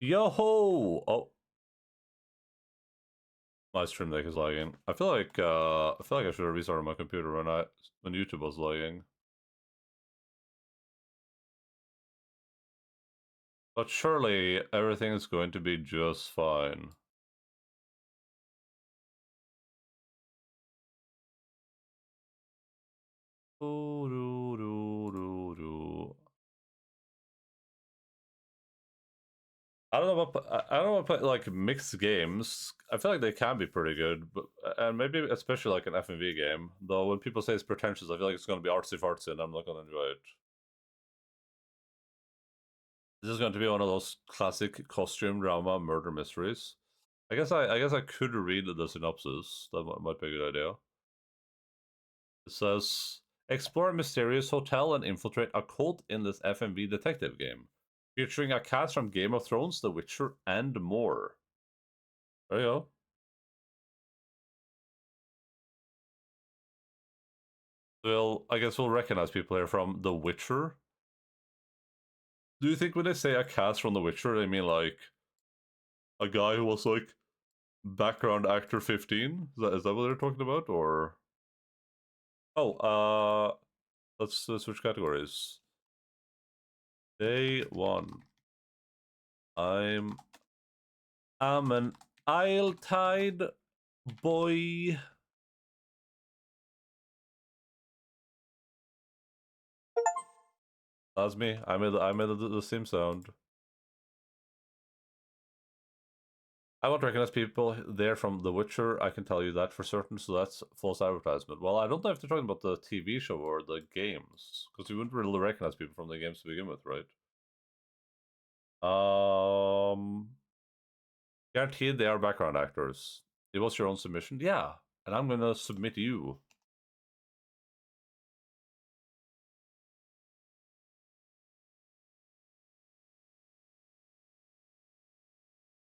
Yo-ho! Oh, my stream deck is lagging. I should have restarted my computer when YouTube was lagging. But surely everything is going to be just fine. I don't know about like mixed games. I feel like they can be pretty good, but and maybe especially like an FMV game. Though when people say it's pretentious, I feel like it's going to be artsy fartsy, and I'm not going to enjoy it. This is going to be one of those classic costume drama murder mysteries. I guess I could read the synopsis. That might be a good idea. It says, explore a mysterious hotel and infiltrate a cult in this FMV detective game, featuring a cast from Game of Thrones, The Witcher, and more. There you go. I guess we'll recognize people here from The Witcher. Do you think when they say a cast from The Witcher, they mean like a guy who was like background actor 15? Is that what they're talking about, or? Oh, let's switch categories. Day 1. I'm an Isle-tide boy. That's me. I made the same sound. I won't recognize people there from The Witcher. I can tell you that for certain. So that's false advertisement. Well, I don't know if they're talking about the TV show or the games, because you wouldn't really recognize people from the games to begin with, right? Guaranteed they are background actors. It was your own submission, yeah, and I'm gonna submit you.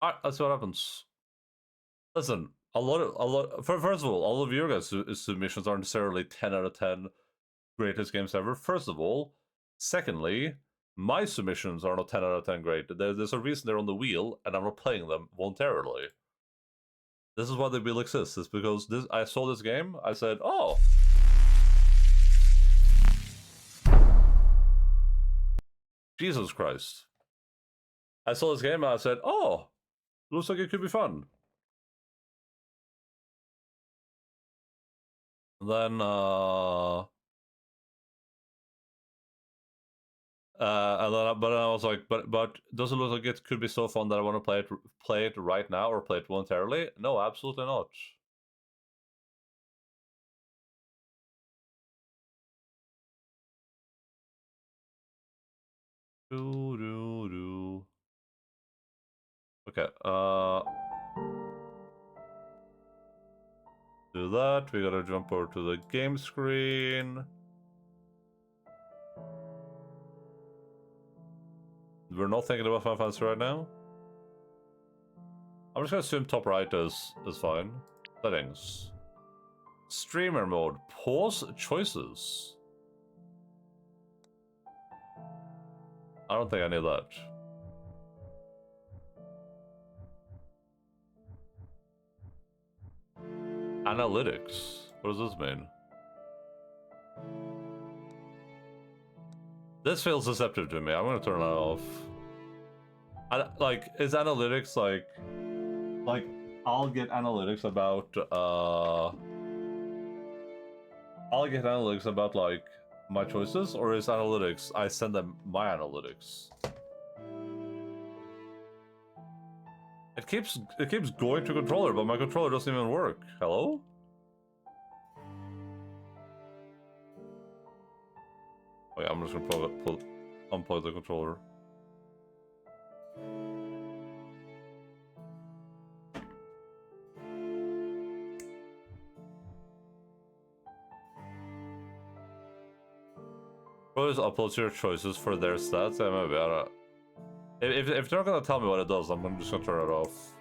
Alright, let's see what happens. Listen, first of all of your guys' submissions aren't necessarily 10 out of 10 greatest games ever, first of all. Secondly, my submissions are not 10 out of 10 great. There's a reason they're on the wheel, and I'm not playing them voluntarily. This is why the wheel exists. It's because I saw this game, I said, oh. Jesus Christ. I saw this game and I said, oh, looks like it could be fun. And then, but I was like, but does it look like it could be so fun that I want to play it right now or play it voluntarily? No, absolutely not. Okay, do that. We gotta jump over to the game screen. We're not thinking about Final Fantasy right now. I'm just gonna assume top right is fine. Settings. Streamer mode. Pause choices. I don't think I need that. Analytics. What does this mean? This feels deceptive to me. I'm gonna turn that off. Is analytics like I'll get analytics about like my choices, or is analytics I send them my analytics? It keeps going to controller, but my controller doesn't even work. Hello? Okay, I'm just gonna unplug the controller. Always upload your choices for their stats. Yeah, maybe I don't. If they're not gonna tell me what it does, I'm just gonna turn it off.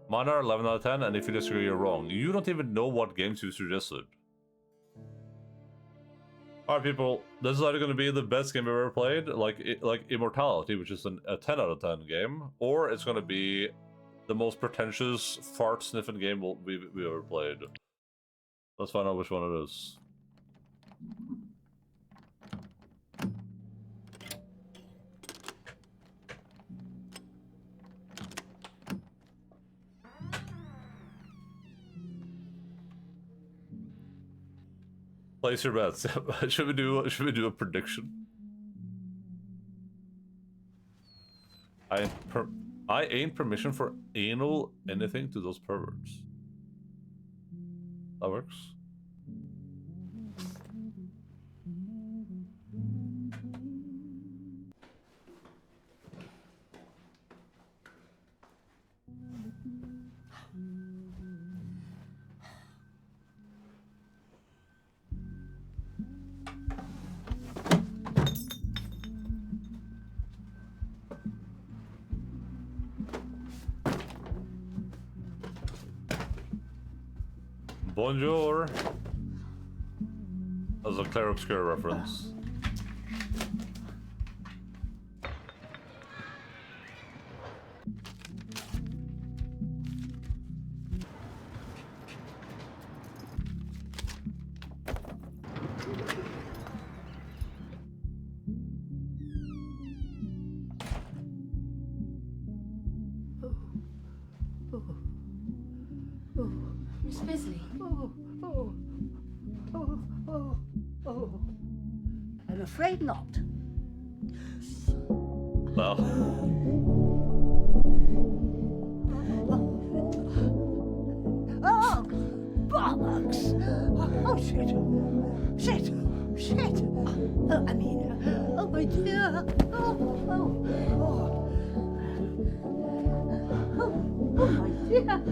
Mine are 11 out of 10, and if you disagree, you're wrong. You don't even know what games you suggested. Alright, people, this is either going to be the best game I've ever played, like Immortality, which is a 10 out of 10 game, or it's going to be the most pretentious fart-sniffing game we've ever played. Let's find out which one it is. Place your bets. Should we do a prediction? I ain't permission for anal anything to those perverts. That works. Bonjour. That was a Claire Obscure reference. Miss Bisley. Oh. I'm afraid not. Well. Oh, bollocks! Oh, shit! Oh, I mean, oh my dear! Oh my dear!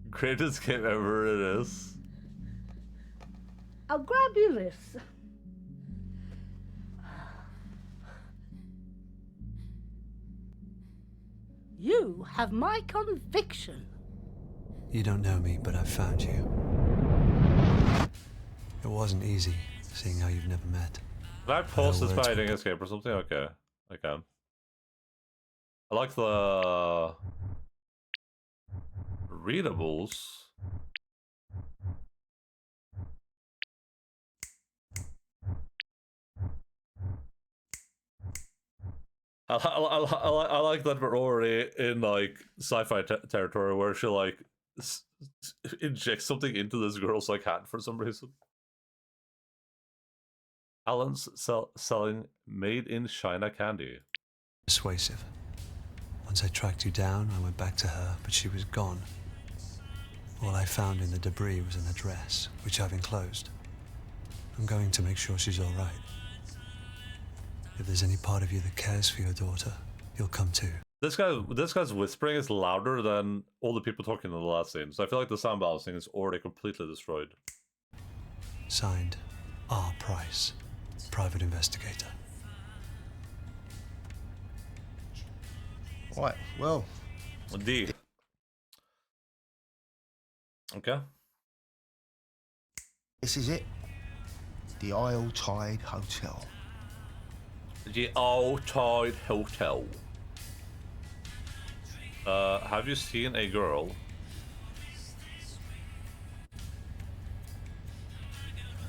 Greatest game ever it is. I'll grab you this. You have my conviction. You don't know me, but I've found you. It wasn't easy, seeing how you've never met. Can I pause this by hitting escape or something? Okay, I can. I like the readables. I like that we're already in like sci-fi territory where she like injects something into this girl's like hand for some reason. Alan's selling made in China candy. Persuasive. Once I tracked you down, I went back to her, but she was gone. All I found in the debris was an address, which I've enclosed. I'm going to make sure she's all right. If there's any part of you that cares for your daughter, you'll come too. This guy's whispering is louder than all the people talking in the last scene, so I feel like the sound balancing is already completely destroyed. Signed, R. Price, private investigator. Right, well. Indeed. Okay. This is it. The Isle Tide Hotel. The Isle Tide Hotel. Have you seen a girl?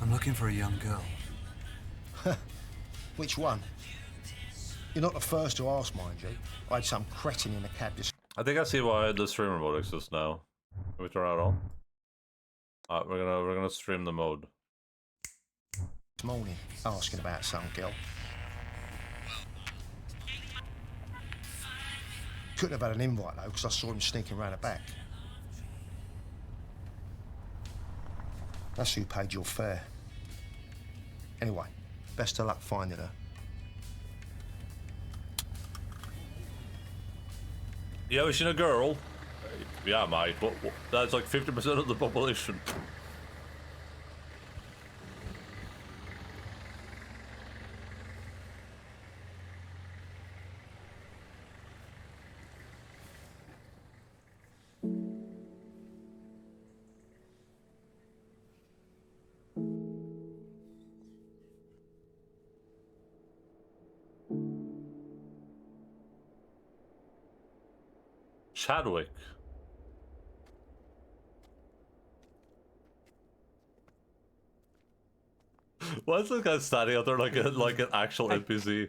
I'm looking for a young girl. Which one? You're not the first to ask, mind you. I had some cretin in the cab this... I think I see why the stream remote exists now. Can we turn it on? We're gonna stream the mode. morning asking about some girl. Couldn't have had an invite though, because I saw him sneaking around the back. That's who paid your fare. Anyway, best of luck finding her. You ever seen a girl? Yeah, mate. What? That's like 50% of the population. Chadwick. Why is this guy standing out there like an actual NPC?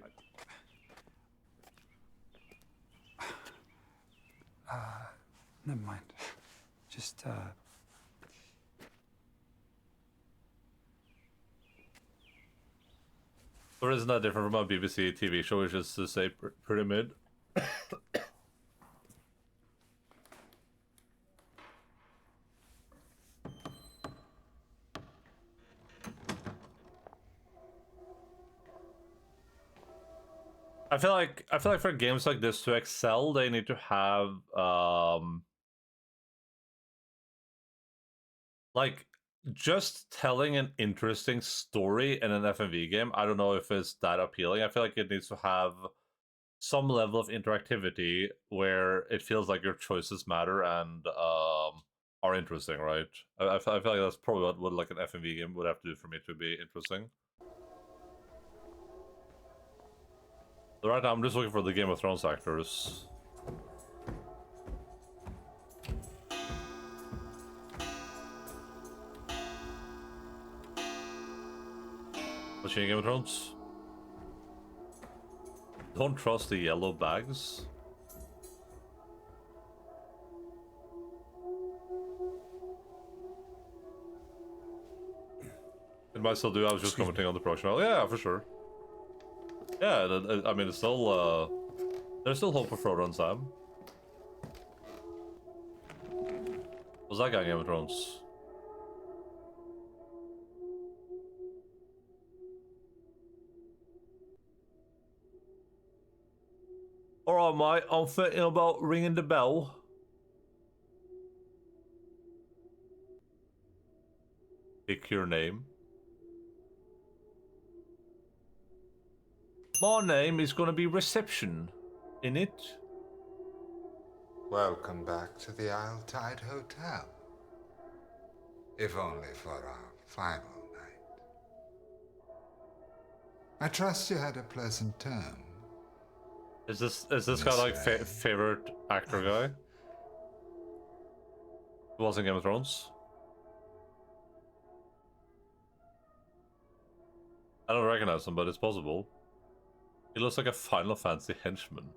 Never mind. Just, Or isn't that different from a BBC TV show, which is to say pretty mid? I feel like for games like this to excel, they need to have like just telling an interesting story in an FMV game. I don't know if it's that appealing. I feel like it needs to have some level of interactivity where it feels like your choices matter and are interesting, right? I feel like that's probably what like an FMV game would have to do for me to be interesting. So right now I'm just looking for the Game of Thrones actors. Watching Game of Thrones? Don't trust the yellow bags. It might still do. I was just commenting on the production. Yeah, for sure. Yeah, I mean, it's still there's still hope for Frodo and Sam. Was that guy in Game of Thrones? Alright, mate, I'm thinking about ringing the bell. Pick your name. My name is gonna be Reception. In it? Welcome back to the Isle Tide Hotel. If only for our final night. I trust you had a pleasant term. Is this guy like favorite actor guy? Who was in Game of Thrones? I don't recognize him, but it's possible. He looks like a Final Fantasy henchman.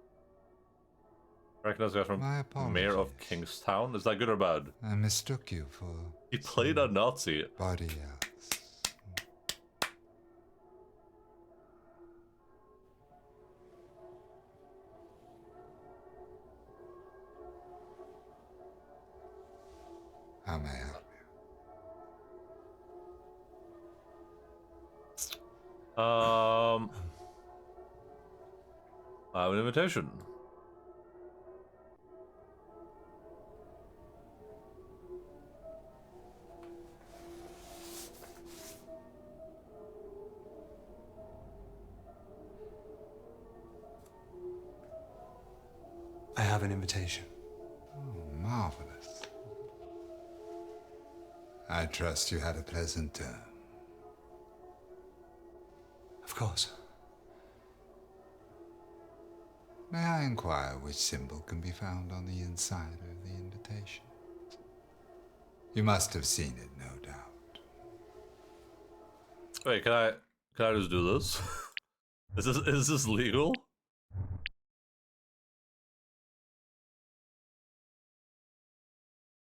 Recognize the guy from Mayor of Kingstown? Is that good or bad? I mistook you for... He played a Nazi. Body else. How may I help you? I have an invitation. I have an invitation. Oh, marvelous. I trust you had a pleasant term. Of course. May I inquire which symbol can be found on the inside of the invitation? You must have seen it, no doubt. Wait, can I just do this? Is this legal?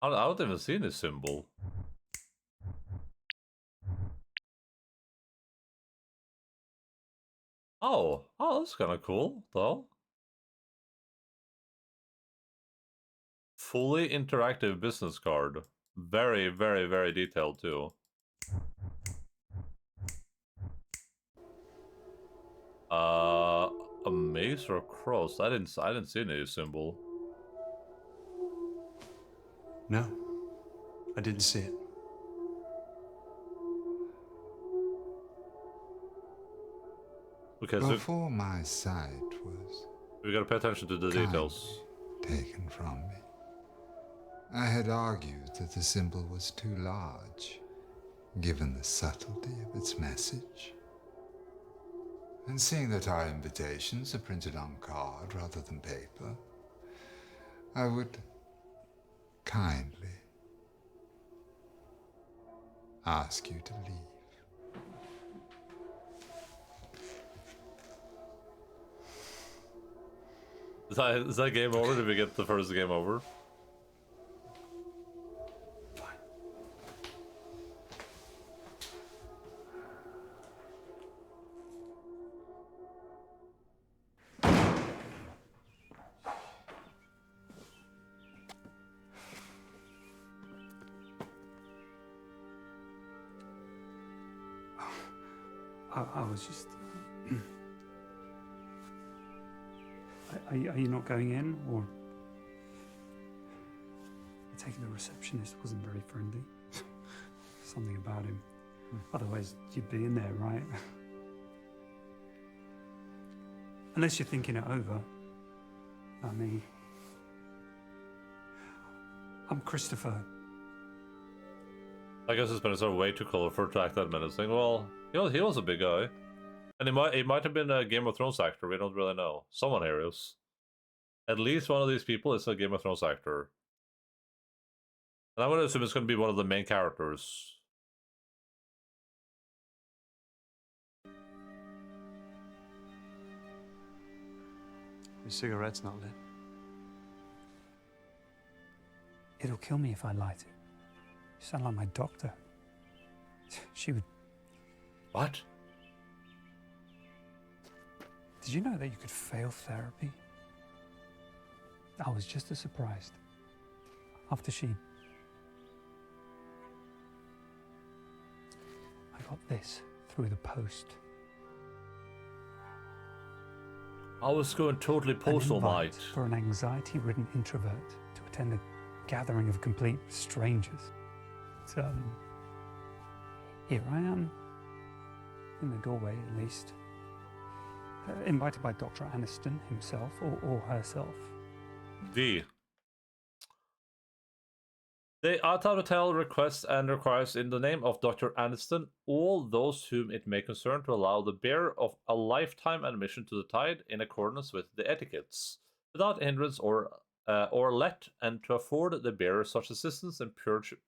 I don't even see this symbol. Oh, that's kind of cool, though. Fully interactive business card. Very, very, very detailed, too. A mace or a cross? I didn't see any symbol. No, I didn't see it. Okay, so Before my sight was we gotta pay attention to the details. taken from me, I had argued that the symbol was too large, given the subtlety of its message. And seeing that our invitations are printed on card rather than paper, I would kindly ask you to leave. Is that game over? Did we get the first game over? I was just. Are you not going in, or? I take it the receptionist wasn't very friendly. Something about him. Otherwise, you'd be in there, right? Unless you're thinking it over. Not me. I'm Christopher. I guess his parents are way too colorful to act that menacing. Well, he was a big guy. And he might have been a Game of Thrones actor, we don't really know. Someone here is. At least one of these people is a Game of Thrones actor. And I'm gonna assume it's gonna be one of the main characters. Your cigarette's not lit. It'll kill me if I light it. You sound like my doctor. She would. What? Did you know that you could fail therapy? I was just as surprised. After she... I got this through the post. I was going totally postal, An invite mate. for an anxiety-ridden introvert to attend a gathering of complete strangers. So, here I am, in the doorway at least, invited by Dr. Aniston himself or herself. D. The Ata Hotel requests and requires in the name of Dr. Aniston all those whom it may concern to allow the bearer of a lifetime admission to the tide in accordance with the etiquettes, without hindrance or let, and to afford the bearer such assistance in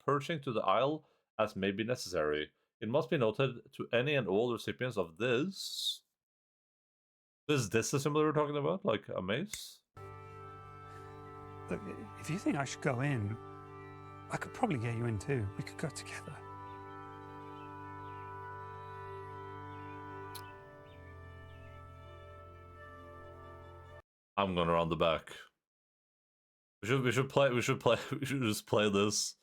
purging to the isle as may be necessary. It must be noted to any and all recipients of this. Is this the symbol we're talking about? Like a mace? Look, if you think I should go in, I could probably get you in too. We could go together. I'm going around the back. We should just play this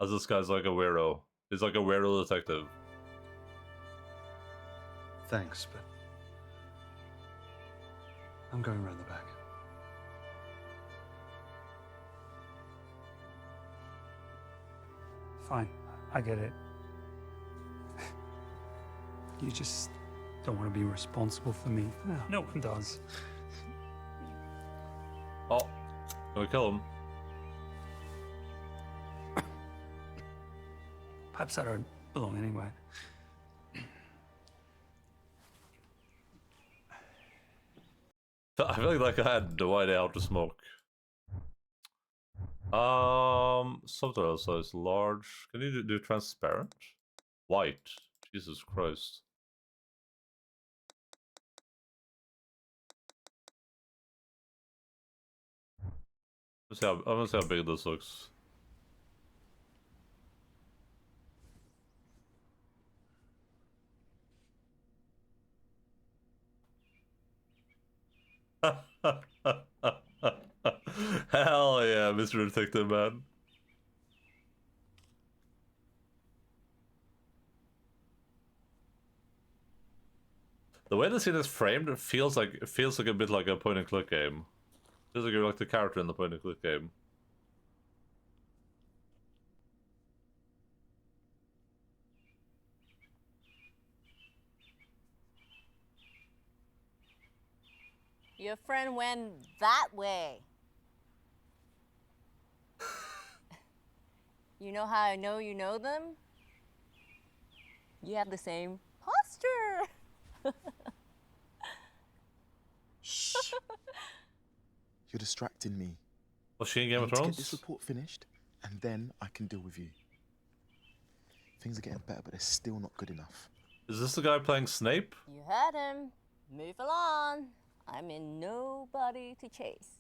as this guy's like a weirdo. He's like a weirdo detective. Thanks, but I'm going around the back. Fine, I get it. You just don't want to be responsible for me. No one does. Oh, gonna kill him. Perhaps I don't belong anyway. I feel like I had no idea how to smoke. Something else is large. Can you do transparent? White. Jesus Christ. I'm gonna see how big this looks. Hell yeah, Mr. Detective Man. The way the scene is framed, it feels like a bit like a point and click game. Feels like you're like the character in the point and click game. Your friend went that way. You know how I know you know them? You have the same posture. Shh. You're distracting me. Was she in I Game of need to get this Thrones? report finished, and then I can deal with you. Things are getting better, but they're still not good enough. Is this the guy playing Snape? You heard him. Move along. I'm in nobody to chase.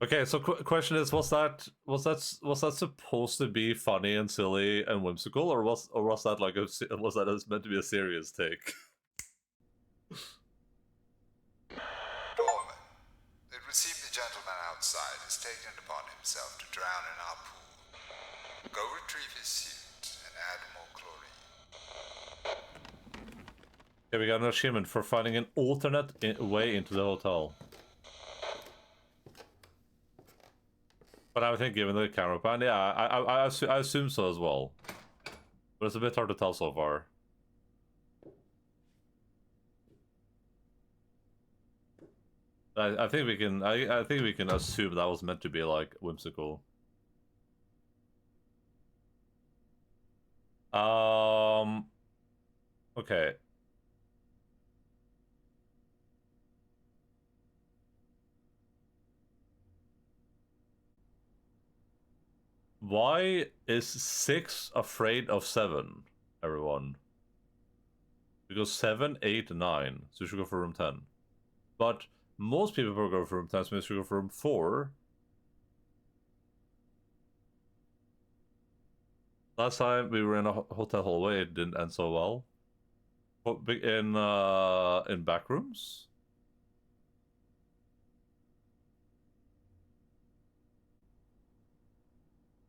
Okay, so question is, was that supposed to be funny and silly and whimsical, or was that like meant to be a serious take? Dorman, it would seem the gentleman outside has taken it upon himself to drown in our pool. Go retrieve his suit and add more chlorine. Okay, we got an achievement for finding an alternate way into the hotel. But I think given the camera pan, yeah, I assume so as well. But it's a bit hard to tell so far. I think we can I think we can assume that was meant to be like whimsical. Okay. Why is 6 afraid of 7, everyone? Because 7, 8, 9. So you should go for room 10. But most people will go for room 10, so we should go for room 4. Last time we were in a hotel hallway, it didn't end so well. In back rooms?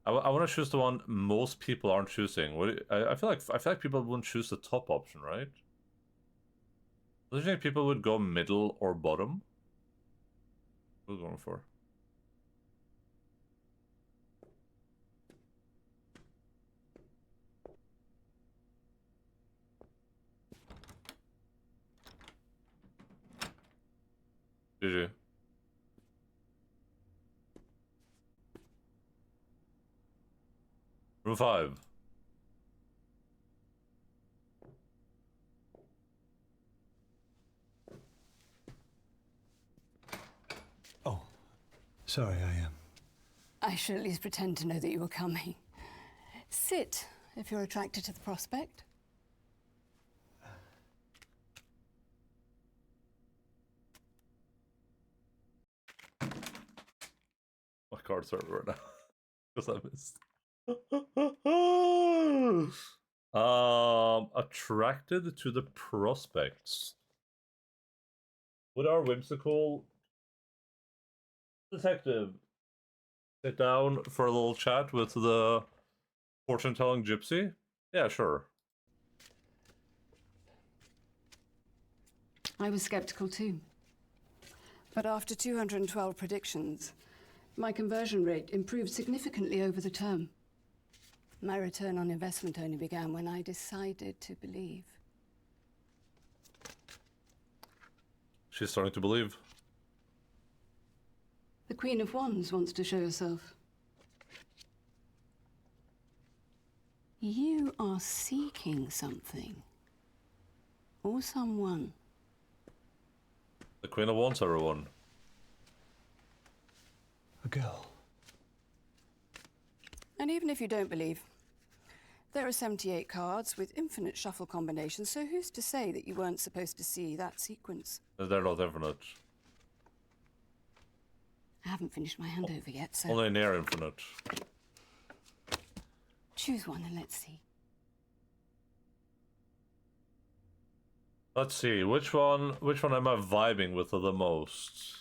I want to choose the one most people aren't choosing. I feel like people wouldn't choose the top option, right? Do you think people would go middle or bottom? What are we going for? GG. Room 5. Oh, sorry, I should at least pretend to know that you were coming. Sit, if you're attracted to the prospect. My cards are everywhere now. Because I missed. Attracted to the prospects. Would our whimsical detective sit down for a little chat with the fortune-telling gypsy? Yeah, sure. I was skeptical too. But after 212 predictions, my conversion rate improved significantly over the term. My return on investment only began when I decided to believe. She's starting to believe. The Queen of Wands wants to show herself. You are seeking something. Or someone. The Queen of Wands, everyone. a girl. And even if you don't believe, there are 78 cards with infinite shuffle combinations, so who's to say that you weren't supposed to see that sequence? They're not infinite. I haven't finished my handover yet, so Only near infinite. choose one and let's see. Let's see, which one am I vibing with the most?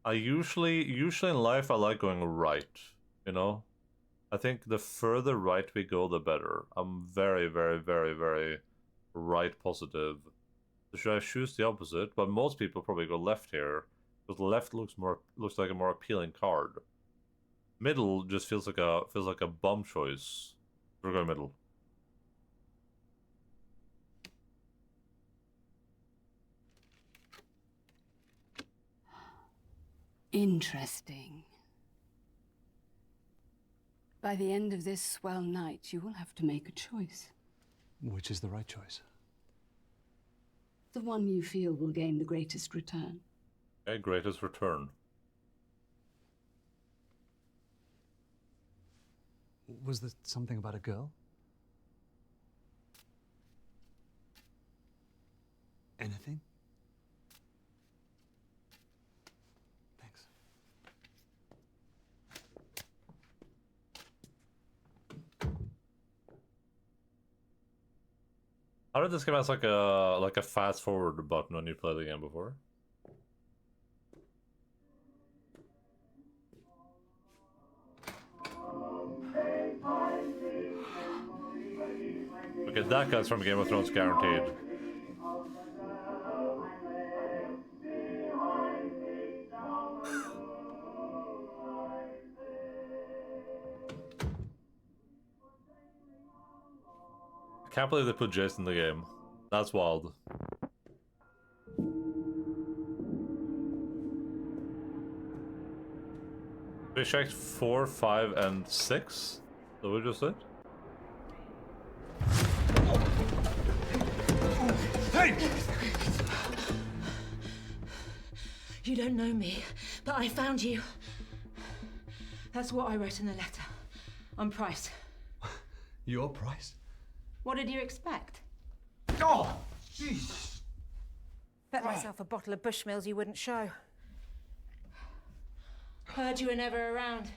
I usually in life I like going right, you know? I think the further right we go, the better. I'm very, very, very, very right positive. So should I choose the opposite? But most people probably go left here, because left looks like a more appealing card. Middle just feels like a bum choice. We're going middle. Interesting. By the end of this swell night, you will have to make a choice. Which is the right choice? The one you feel will gain the greatest return. Okay, greatest return. Was there something about a girl? Anything? Thanks. How did this game has like a fast forward button when you play the game before? Okay, that guy's from Game of Thrones, guaranteed. I can't believe they put Jason in the game. That's wild. We checked 4, 5, and 6? That we just did? Hey! You don't know me, but I found you. That's what I wrote in the letter. On Price. Your price? What did you expect? Oh, jeez. Bet myself a bottle of Bushmills you wouldn't show. Heard you were never around.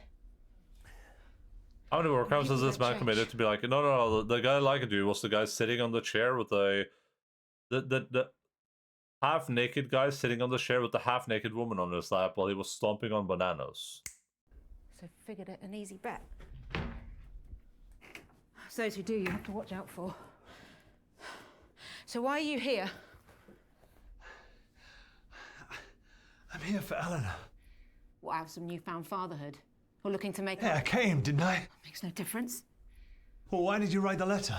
How many war crimes has this man committed to be like, no, the guy liking you was the guy sitting on the chair with the half-naked guy sitting on the chair with the half-naked woman on his lap while he was stomping on bananas. So figured it an easy bet. It's those who do you have to watch out for. So why are you here? I'm here for Eleanor. What, out of some newfound fatherhood? Or looking to make Yeah, I came, didn't I? Makes no difference. Well, why did you write the letter?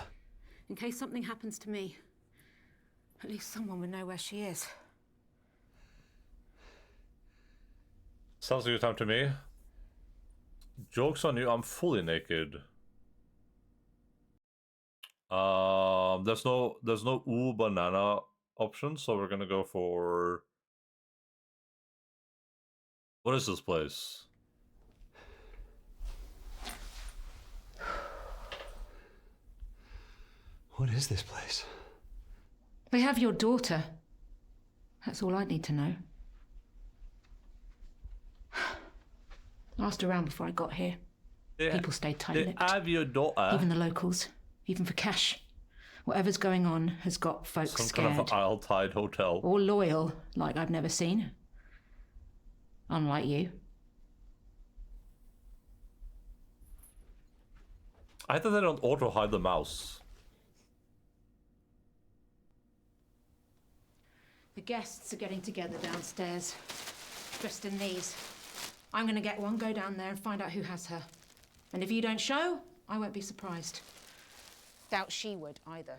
In case something happens to me, at least someone would know where she is. Sounds like a good time to me. Joke's on you, I'm fully naked. There's no ooh banana option, so we're gonna go for... What is this place? What is this place? They have your daughter. That's all I need to know. I asked around before I got here. People stayed tight-lipped. They have your daughter. Even the locals. Even for cash. Whatever's going on has got folks Some scared. kind of Isle-tide hotel. Or loyal, like I've never seen. Unlike you. I thought they don't auto-hide the mouse. The guests are getting together downstairs. Dressed in these. I'm gonna get one, go down there and find out who has her. And if you don't show, I won't be surprised. Doubt she would either.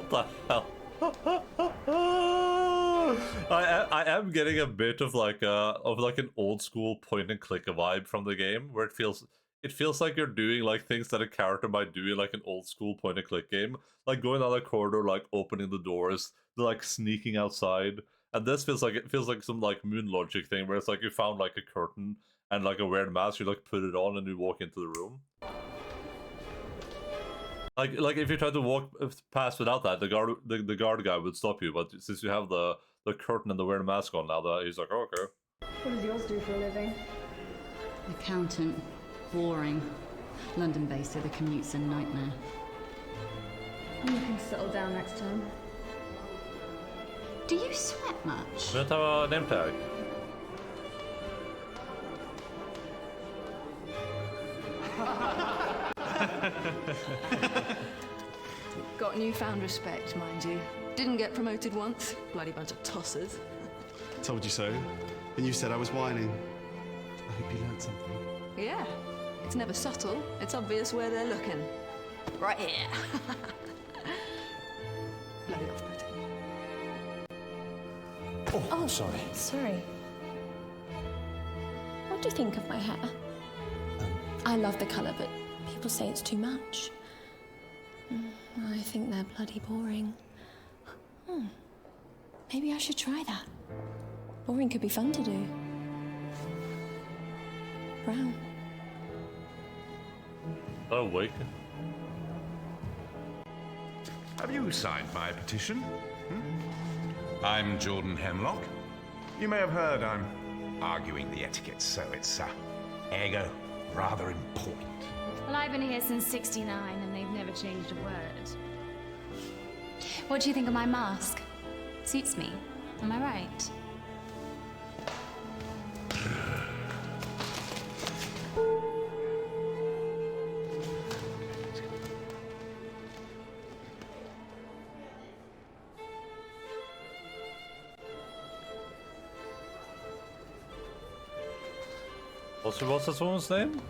What the hell? I am getting a bit of like an old school point and click vibe from the game, where it feels like you're doing like things that a character might do in like an old school point and click game, like going down the corridor, like opening the doors, like sneaking outside. And this feels like some like Moon Logic thing, where it's like you found like a curtain and like a weird mask, you like put it on and you walk into the room. Like if you try to walk past without that, the guard guy would stop you. But since you have the curtain and the weird mask on now, that he's like, oh, okay. What does yours do for a living? Accountant. Boring. London-based, so the commute's a nightmare. You can settle down next time. Do you sweat much? We don't have a name tag. Got newfound respect, mind you. Didn't get promoted once. Bloody bunch of tossers. Told you so. And you said I was whining. I hope you learned something. Yeah. It's never subtle. It's obvious where they're looking. Right here. Bloody off-putting. Oh, sorry. Sorry. What do you think of my hair? I love the colour, but people say it's too much. I think they're bloody boring. Maybe I should try that. Boring could be fun to do. Brown. Oh, wake. Have you signed my petition? I'm Jordan Hemlock. You may have heard I'm arguing the etiquette, so it's ergo rather important. Well, I've been here since '69 and they've never changed a word. What do you think of my mask? Suits me. Am I right? What's this woman's name?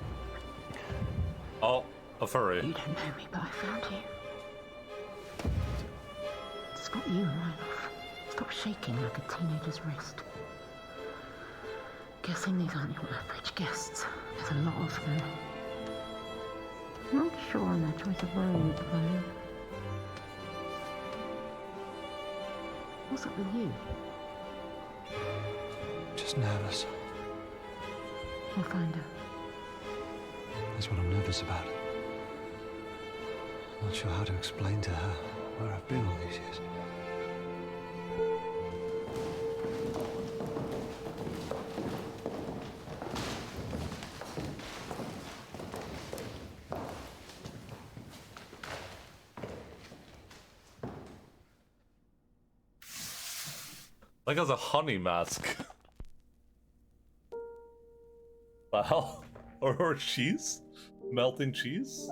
Oh, a furry. You don't know me, but I found you. It's got you right off. Stop shaking like a teenager's wrist. Guessing these aren't your average guests. There's a lot of them. Not sure on their choice of robe, though. What's up with you? Just nervous. We'll find her. That's what I'm nervous about. Not sure how to explain to her where I've been all these years. Like as a honey mask. Wow. Or cheese? Melting cheese?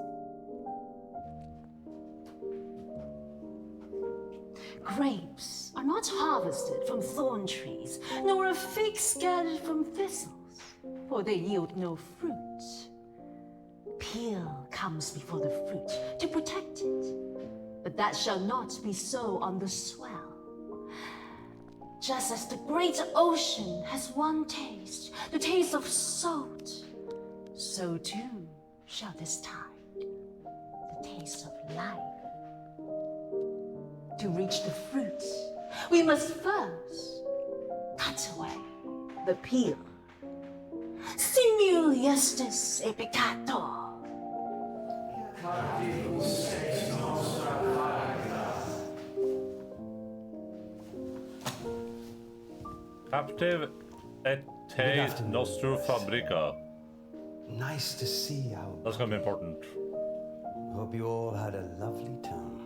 Grapes are not harvested from thorn trees, nor are figs gathered from thistles, for they yield no fruit. Peel comes before the fruit to protect it, but that shall not be so on the swell. Just as the great ocean has one taste, the taste of salt, so too shall this tide, the taste of life. To reach the fruit, we must first cut away the peel. Simul justus e peccator. Captive et nostro fabrica. Nice to see you. That's gonna be important. Hope you all had a lovely time.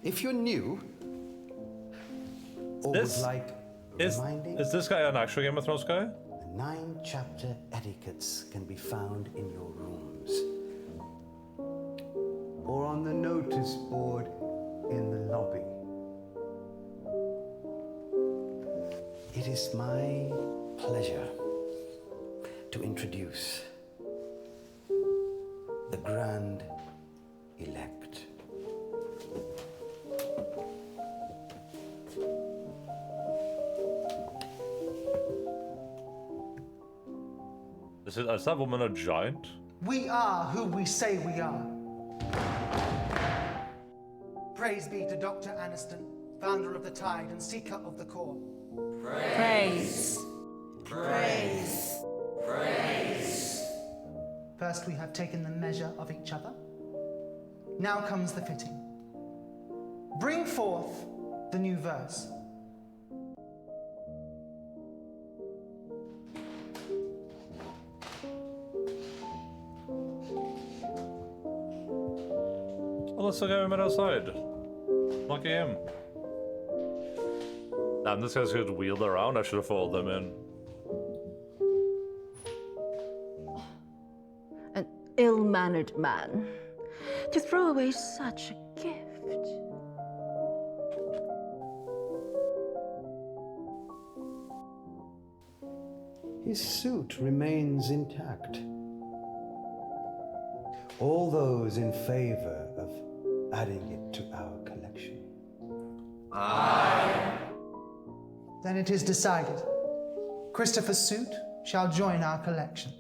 If you're new, or would like reminding, is this guy an actual Game of Thrones guy? the 9-chapter etiquettes can be found in your rooms, or on the notice board in the lobby. It is my pleasure to introduce the Grand Elect. Is that woman a giant? We are who we say we are. Praise be to Dr. Aniston, founder of the Tide and seeker of the core. Praise. Praise. Praise. First we have taken the measure of each other. Now comes the fitting. Bring forth the new verse. Well, let's look at him outside. Lucky him. Damn, this guy's good wheeled around. I should have followed them in. An ill-mannered man to throw away such a gift. His suit remains intact. All those in favor of adding it to our collection? Aye. Then it is decided. Christopher's suit shall join our collection.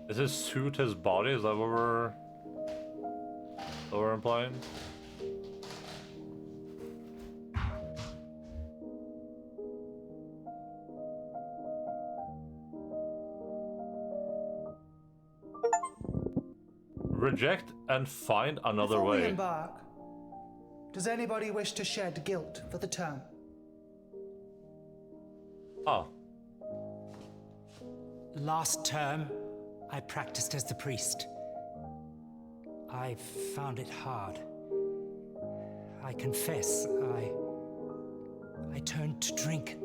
Is his suit his body? Is that what we're implying? Reject and find another Before we way. embark, does anybody wish to shed guilt for the term? Oh. Last term, I practiced as the priest. I found it hard. I confess, I turned to drink.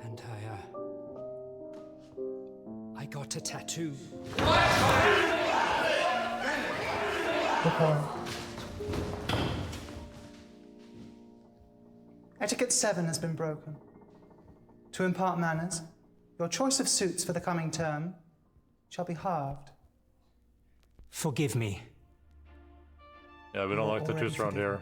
And I got a tattoo. Etiquette 7 has been broken. To impart manners, your choice of suits for the coming term shall be halved. Forgive me. Yeah, we don't like the tattoos around here.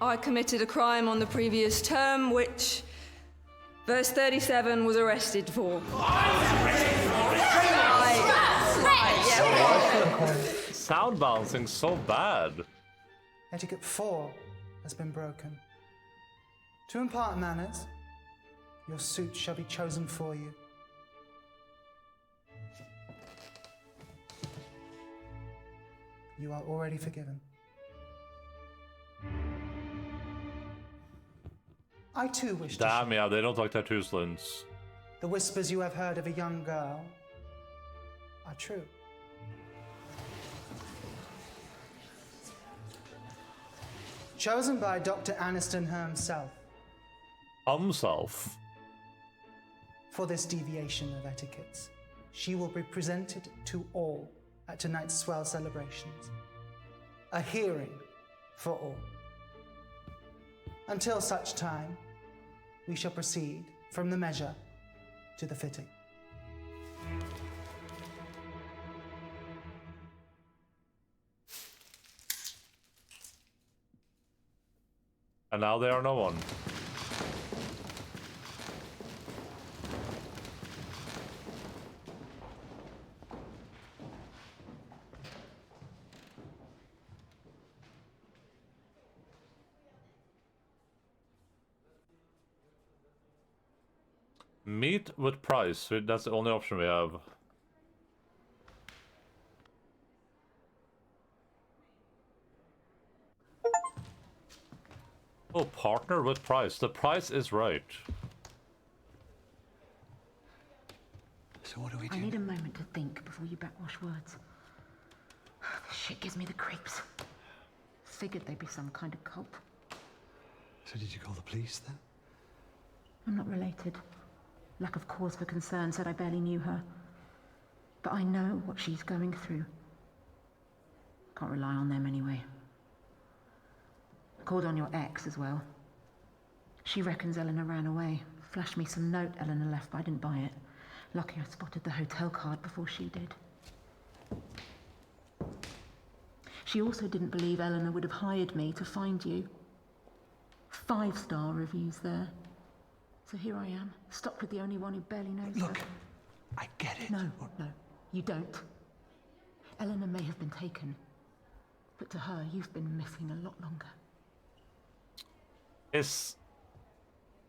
I committed a crime on the previous term, which verse 37 was arrested for. Sound balancing so bad. Etiquette 4 has been broken. To impart manners, your suit shall be chosen for you. You are already forgiven. I too wish to Damn, yeah, they don't like tattoos, Linz. the whispers you have heard of a young girl are true. Chosen by Dr. Aniston himself Himself? for this deviation of etiquettes, she will be presented to all at tonight's swell celebrations. A hearing for all. Until such time, we shall proceed from the measure to the fitting. And now they are no one. Meet with price. That's the only option we have. Oh, partner with price. The price is right. So what do we do? I need a moment to think before you backwash words. This shit gives me the creeps. Figured they'd be some kind of cult. So did you call the police then? I'm not related. Lack of cause for concern said I barely knew her. But I know what she's going through. Can't rely on them anyway. Called on your ex as well. She reckons Eleanor ran away. Flashed me some note Eleanor left, but I didn't buy it. Lucky I spotted the hotel card before she did. She also didn't believe Eleanor would have hired me to find you. 5-star reviews there. So here I am, stuck with the only one who barely knows her. Look, I get it. No, you don't. Eleanor may have been taken, but to her, you've been missing a lot longer. Is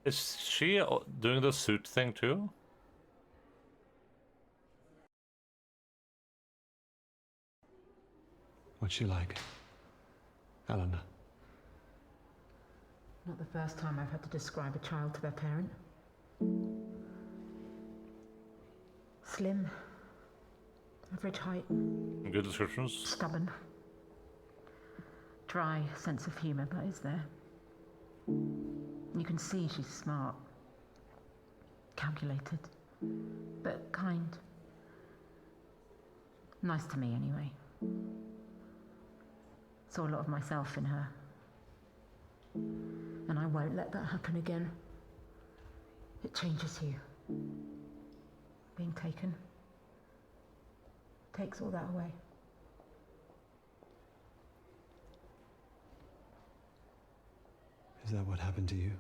she doing the suit thing too? What's she like? Eleanor. Not the first time I've had to describe a child to their parent. Slim. Average height. Good descriptions. Stubborn. Dry sense of humour, but is there. You can see she's smart. Calculated. But kind. Nice to me, anyway. Saw a lot of myself in her. And I won't let that happen again. It changes you. Being taken takes all that away. Is that what happened to you?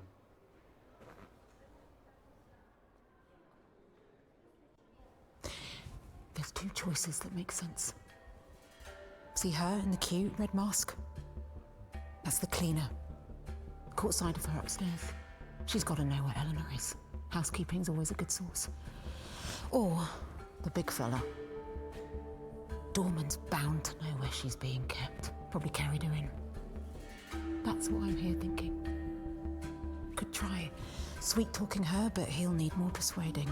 There's two choices that make sense. See her in the cute red mask? That's the cleaner. Caught sight of her upstairs. She's got to know where Eleanor is. Housekeeping's always a good source. Or the big fella. Dorman's bound to know where she's being kept. Probably carried her in. That's what I'm here thinking. Could try sweet-talking her, but he'll need more persuading.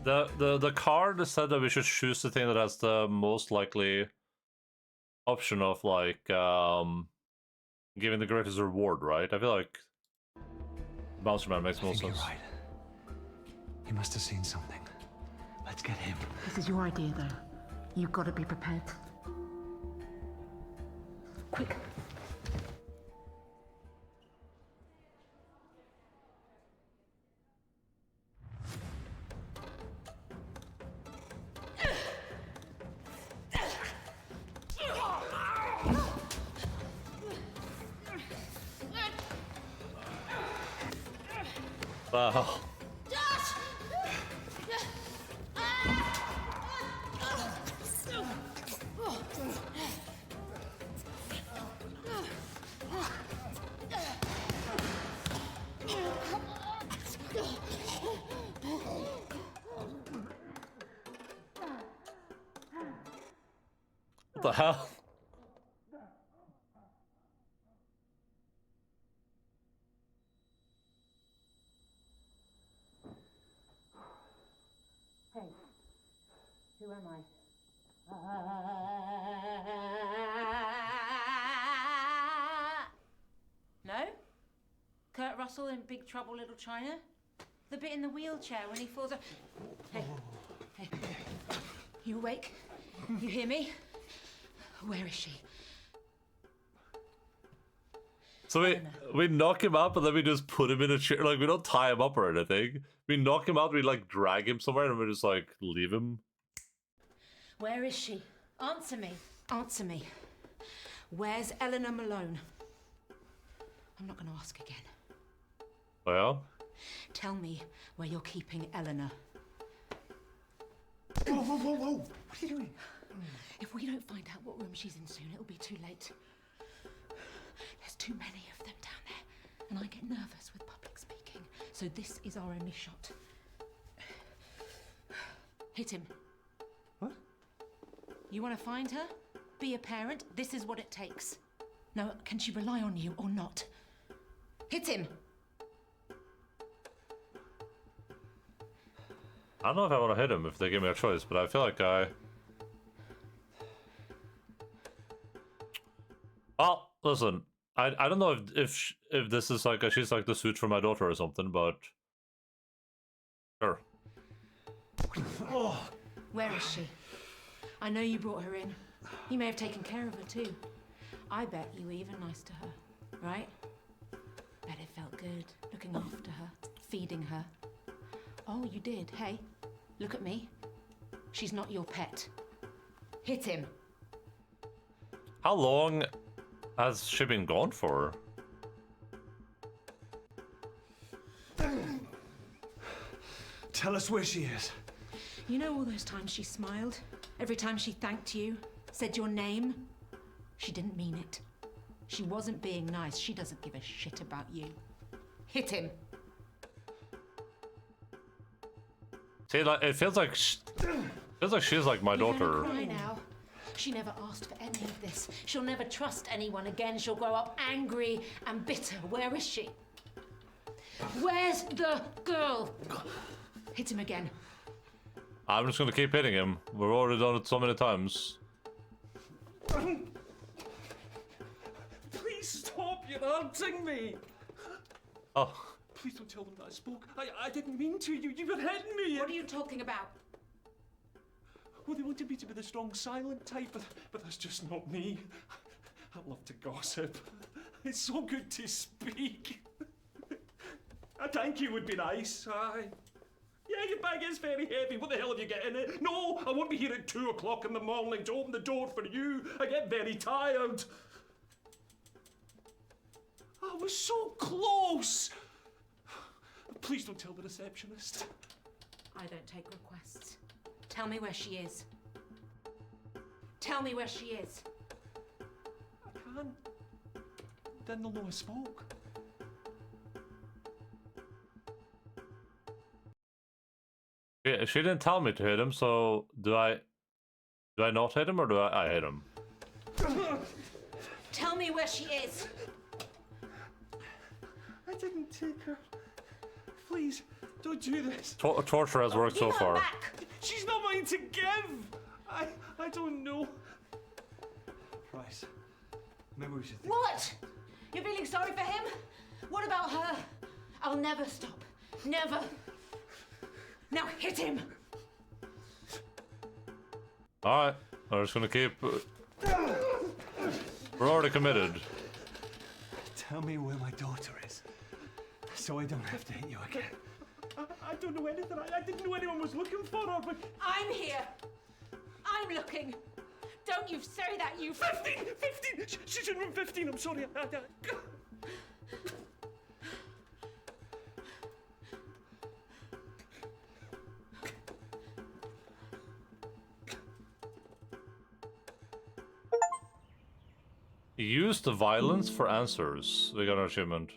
The card said that we should choose the thing that has the most likely option of like giving the greatest reward, right? I feel like Bouncer Man makes most sense. You're right. He must have seen something. Let's get him. This is your idea, though. You've got to be prepared. Quick. Wow. What the hell? Hey, who am I? No? Kurt Russell in Big Trouble, Little China? The bit in the wheelchair when he falls off. Hey, hey, you awake? You hear me? Where is she? So we knock him up and then we just put him in a chair. Like, we don't tie him up or anything. We knock him out, we like drag him somewhere and we just like leave him. Where is she? Answer me. Answer me. Where's Eleanor Malone? I'm not going to ask again. Well? Tell me where you're keeping Eleanor. Whoa, whoa, whoa, whoa. What are you doing? If we don't find out what room she's in soon, it'll be too late. There's too many of them down there, and I get nervous with public speaking. So this is our only shot. Hit him. What? You want to find her? Be a parent? This is what it takes. Now, can she rely on you or not? Hit him! I don't know if I want to hit him if they give me a choice, but I feel like Well, listen. I don't know if this is like she's like the suit for my daughter or something, but sure. Where is she? I know you brought her in. You may have taken care of her too. I bet you were even nice to her, right? Bet it felt good looking after her, feeding her. Oh, you did. Hey, look at me. She's not your pet. Hit him. How long has she been gone for? Tell us where she is. You know all those times she smiled? Every time she thanked you, said your name? She didn't mean it. She wasn't being nice. She doesn't give a shit about you. Hit him. See, like it feels like she's like my daughter. Cry now. She never asked for any of this. She'll never trust anyone again. She'll grow up angry and bitter. Where is she? Where's the girl? Hit him again. I'm just gonna keep hitting him. We've already done it so many times. Please stop! You're haunting me! Oh. Please don't tell them that I spoke. I didn't mean to. You were hitting me. What are you talking about? Well, they wanted me to be the strong, silent type, but that's just not me. I love to gossip. It's so good to speak. A thank you would be nice, aye. Yeah, your bag is very heavy. What the hell have you got in it? No, I won't be here at 2 o'clock in the morning to open the door for you. I get very tired. I was so close. Please don't tell the receptionist. I don't take requests. Tell me where she is. Tell me where she is. I can't. Then they'll know I spoke. Yeah, she didn't tell me to hit him, so do I not hit him or do I hit him? Tell me where she is. I didn't take her. Please, don't do this. Torture has worked so far. She's not mine to give. I don't know. Price. Maybe we should think. What? You're feeling sorry for him? What about her? I'll never stop. Never. Now hit him. Alright, we're just gonna keep... We're already committed. Tell me where my daughter is, so I don't have to hit you again. I don't know anything. I didn't know anyone was looking for her, but... I'm here. I'm looking. Don't you say that, you... 15! 15! She's in room 15, I'm sorry. Use the violence for answers. We got an achievement.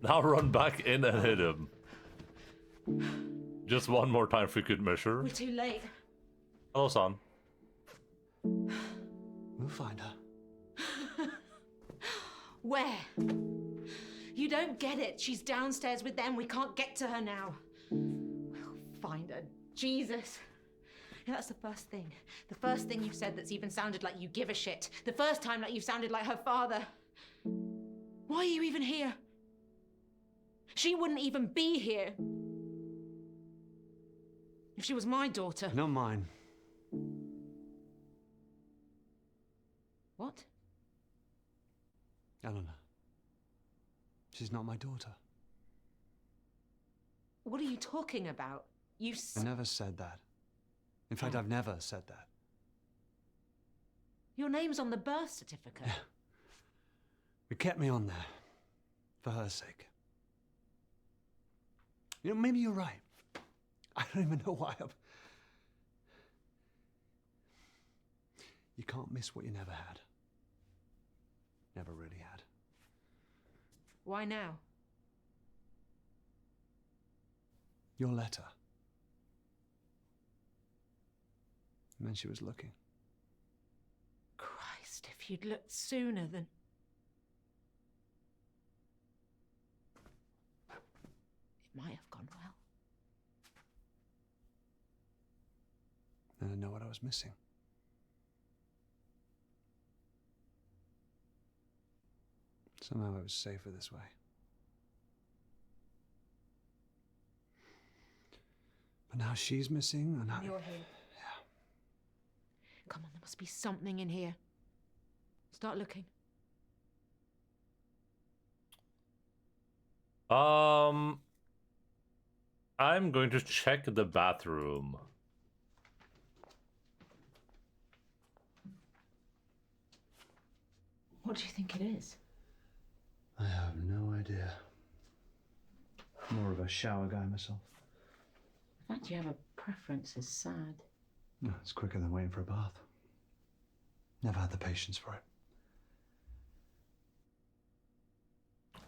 Now run back in and hit him. Just one more time for good measure. We're too late. Hello, son. We'll find her. Where? You don't get it. She's downstairs with them. We can't get to her now. We'll find her. Jesus. Yeah, that's the first thing. The first thing you've said that's even sounded like you give a shit. The first time that you've sounded like her father. Why are you even here? She wouldn't even be here if she was my daughter. Not mine. What? Eleanor. She's not my daughter. What are you talking about? I never said that. In fact, I've never said that. Your name's on the birth certificate. Yeah. It kept me on there. For her sake. You know, maybe you're right. I don't even know why I'm... You can't miss what you never had. Never really had. Why now? Your letter. It meant she was looking. Christ, if you'd looked sooner then... It might have gone well. Then I know what I was missing. Somehow it was safer this way. But now she's missing and You're here. Yeah. Come on, there must be something in here. Start looking. I'm going to check the bathroom. What do you think it is? I have no idea. More of a shower guy myself. The fact you have a preference is sad. No, it's quicker than waiting for a bath. Never had the patience for it.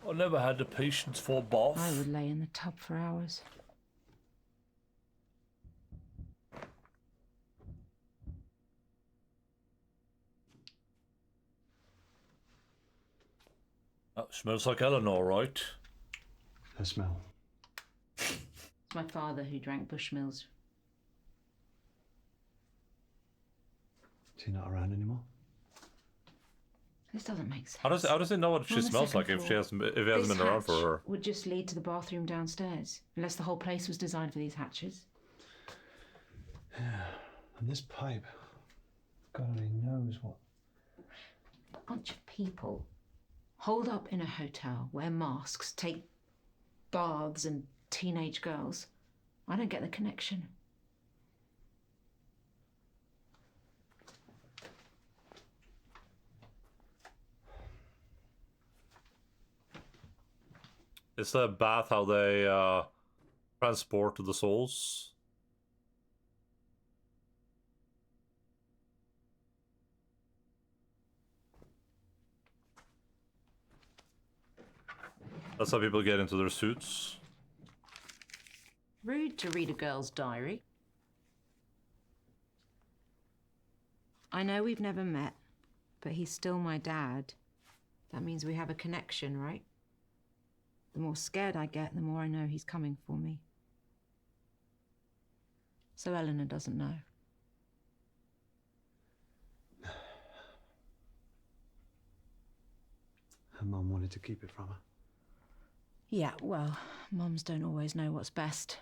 I never had the patience for bath. I would lay in the tub for hours. That smells like Eleanor, right? Her smell. It's my father who drank Bushmills. Is he not around anymore? This doesn't make sense. How does he know what We're she on the smells like second if floor. he hasn't This been around for hatch her? would just lead to the bathroom downstairs, unless the whole place was designed for these hatches. Yeah, and this pipe, God only knows what. A bunch of people holed up in a hotel, wear masks, take baths, and teenage girls. I don't get the connection. Is the bath how they transport the souls? That's how people get into their suits. Rude to read a girl's diary. I know we've never met, but he's still my dad. That means we have a connection, right? The more scared I get, the more I know he's coming for me. So Eleanor doesn't know. Her mum wanted to keep it from her. Yeah, well, mums don't always know what's best.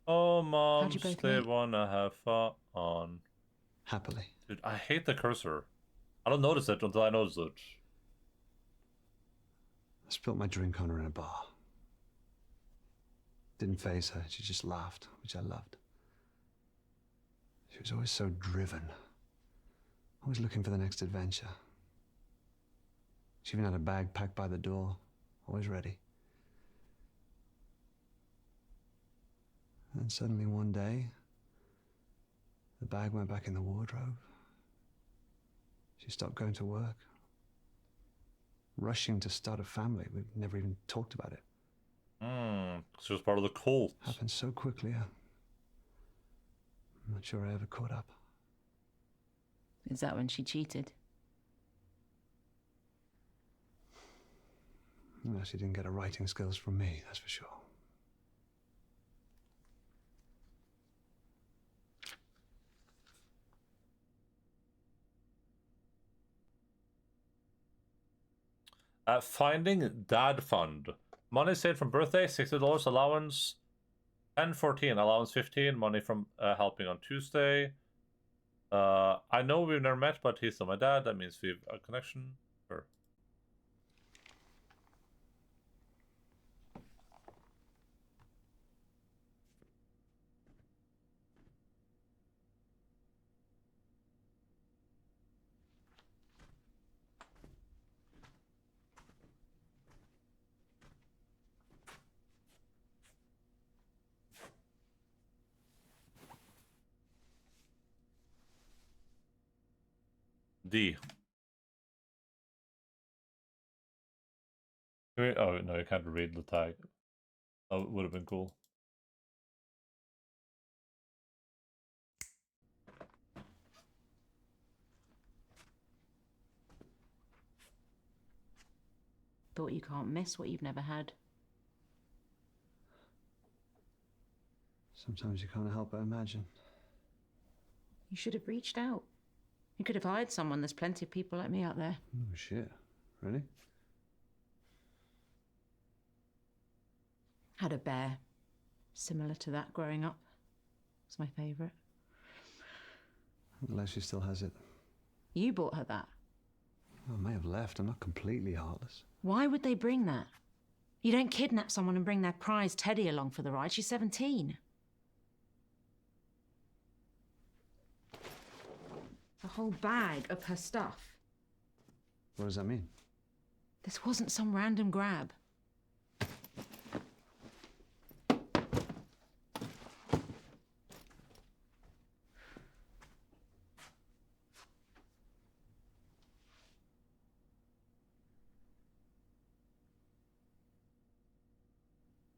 Oh, How'd you moms, both they meet? wanna have fun. Happily. Dude, I hate the cursor. I don't notice it until I notice it. I spilled my drink on her in a bar. Didn't faze her. She just laughed, which I loved. She was always so driven. Always looking for the next adventure. She even had a bag packed by the door, always ready. And then suddenly one day, the bag went back in the wardrobe. She stopped going to work. Rushing to start a family. We never even talked about it. She was part of the cult. Happened so quickly. I'm not sure I ever caught up. Is that when she cheated? No, she didn't get her writing skills from me, that's for sure. Finding Dad Fund. Money saved from birthday, $60 allowance, 10-14, allowance 15, money from helping on Tuesday. I know we've never met, but he's still my dad. That means we've a connection. Sure. D. Oh, no, you can't read the tag. Oh, it would have been cool. Thought you can't miss what you've never had. Sometimes you can't help but imagine. You should have reached out. You could have hired someone. There's plenty of people like me out there. Oh, shit. Really? Had a bear. Similar to that growing up. It's my favourite. Unless she still has it. You bought her that. I may have left. I'm not completely heartless. Why would they bring that? You don't kidnap someone and bring their prize Teddy along for the ride. She's 17. A whole bag of her stuff. What does that mean? This wasn't some random grab.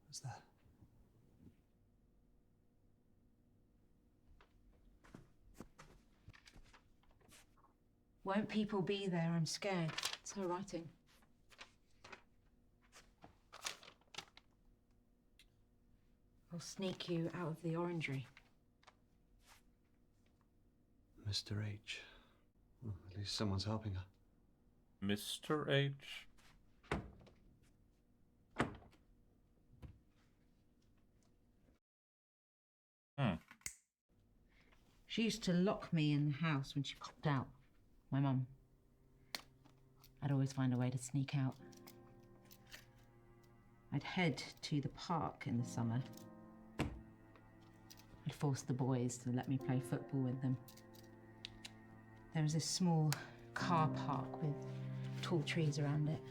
What's that? Won't people be there? I'm scared. It's her writing. I'll sneak you out of the orangery. Mr. H. Well, at least someone's helping her. Mr. H. She used to lock me in the house when she popped out. My mum. I'd always find a way to sneak out. I'd head to the park in the summer. I'd force the boys to let me play football with them. There was this small car park with tall trees around it.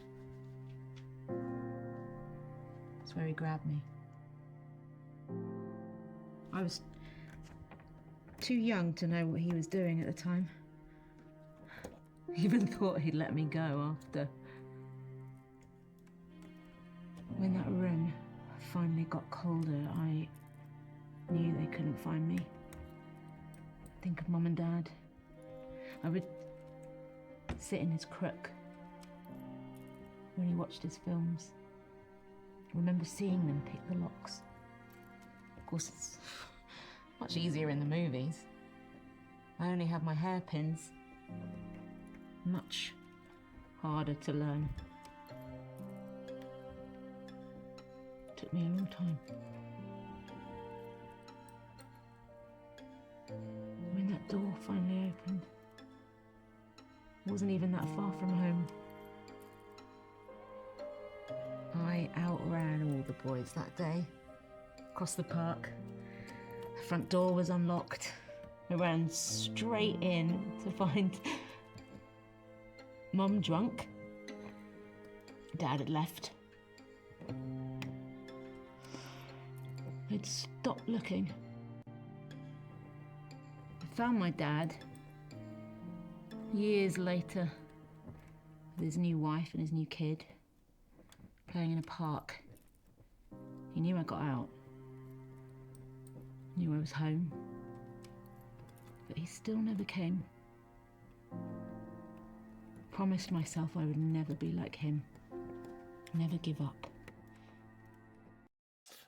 That's where he grabbed me. I was too young to know what he was doing at the time. Even thought he'd let me go after. When that room finally got colder, I knew they couldn't find me. Think of Mum and Dad. I would sit in his crook when he watched his films. I remember seeing them pick the locks. Of course, it's much easier in the movies. I only have my hairpins. Much harder to learn. Took me a long time. When that door finally opened, it wasn't even that far from home. I outran all the boys that day. Across the park. The front door was unlocked. I ran straight in to find Mum drunk. Dad had left. I'd stopped looking. I found my dad years later with his new wife and his new kid playing in a park. He knew I got out. Knew I was home. But he still never came. Promised myself I would never be like him. Never give up.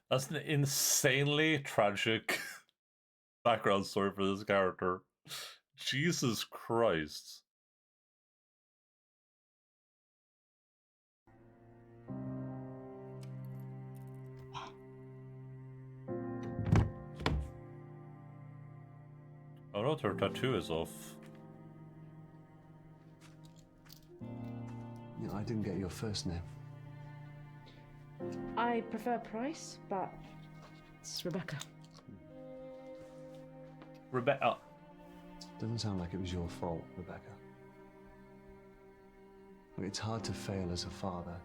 That's an insanely tragic background story for this character. Jesus Christ. Oh no, her tattoo is off. I didn't get your first name. I prefer Price, but it's Rebecca. Rebecca. Doesn't sound like it was your fault, Rebecca. Look, it's hard to fail as a father.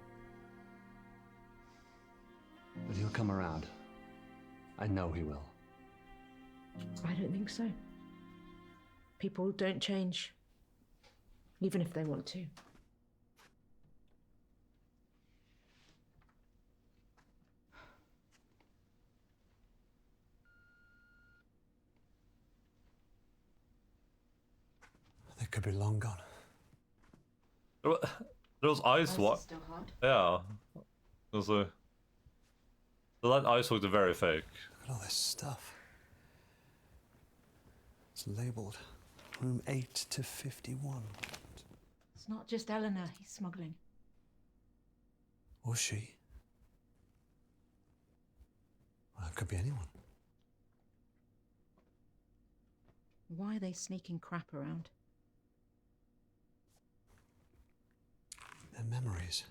But he'll come around. I know he will. I don't think so. People don't change, even if they want to. They could be long gone. Those eyes, what? Still hard. Yeah. Those that eyes looked very fake. Look at all this stuff. It's labelled room 8 to 51. It's not just Eleanor he's smuggling. Or she. Well, it could be anyone. Why are they sneaking crap around? Their memories.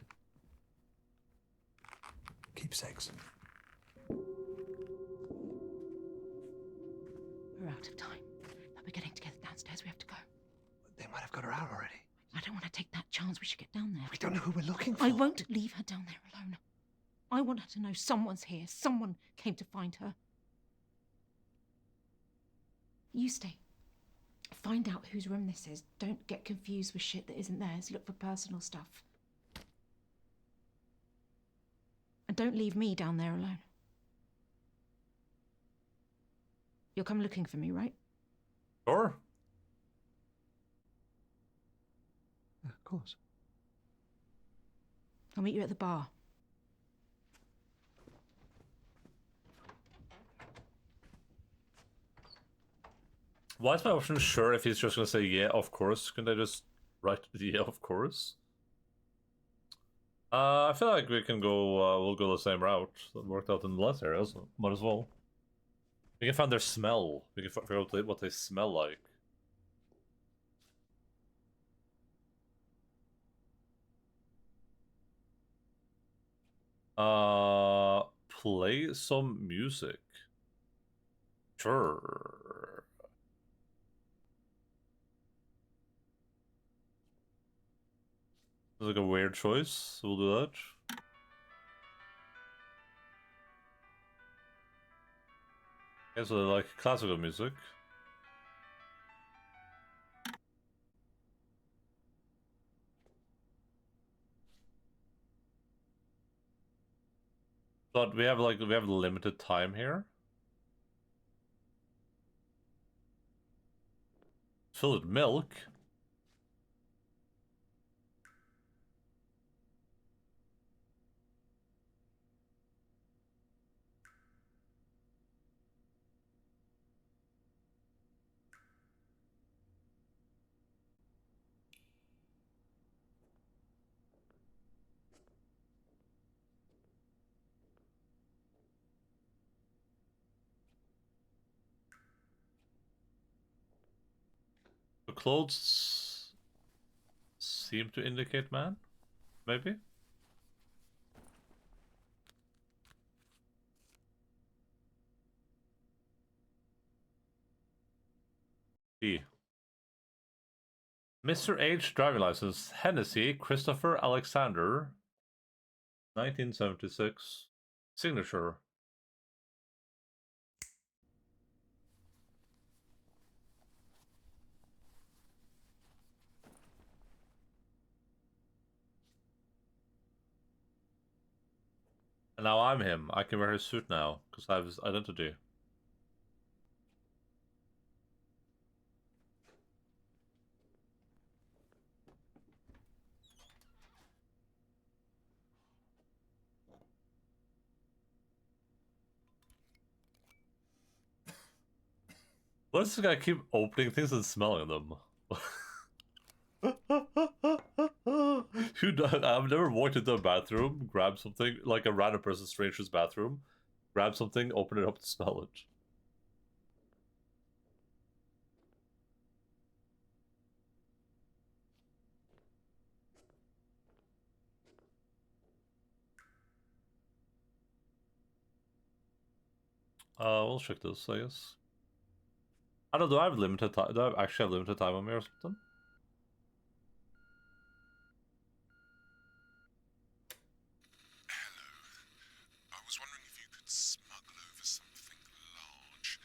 Keepsakes. We're out of time. We're getting together downstairs. We have to go. They might have got her out already. I don't want to take that chance. We should get down there. We don't know who we're looking for. I won't leave her down there alone. I want her to know someone's here. Someone came to find her. You stay. Find out whose room this is. Don't get confused with shit that isn't theirs. Look for personal stuff. And don't leave me down there alone. You'll come looking for me, right? Sure. Yeah, of course. I'll meet you at the bar. Why is my option sure if he's just gonna say yeah, of course? Can I just write yeah, of course? I feel like we can go, we'll go the same route that worked out in the last area, so might as well. We can find their smell. We can figure out what they smell like. Play some music. Sure. It's like a weird choice. We'll do that. Okay, so they like classical music. But we have limited time here. Fill it with milk. The clothes seem to indicate man, maybe? B. Mr. H. driving license, Hennessy, Christopher Alexander, 1976. Signature. And now I'm him. I can wear his suit now, because I have his identity. Why does this guy keep opening things and smelling them? I've never walked into a bathroom, grabbed something, like a random person, stranger's bathroom, grab something, open it up to smell it. We'll check this, I guess. I don't know, do I have limited time? Do I actually have limited time on me or something? I was wondering if you could smuggle over something large,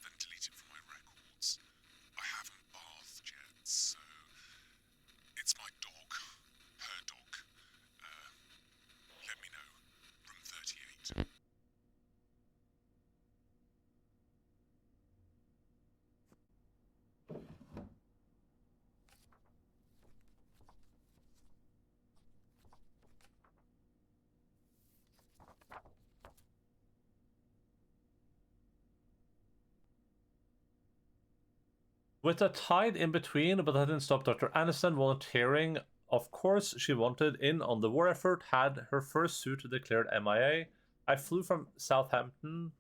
then delete it from my records. I haven't bathed yet, so it's my dog, her dog. Let me know. Room 38. With a tide in between, but that didn't stop Dr. Aniston volunteering. Of course, she wanted in on the war effort, had her first suit declared MIA. I flew from Southampton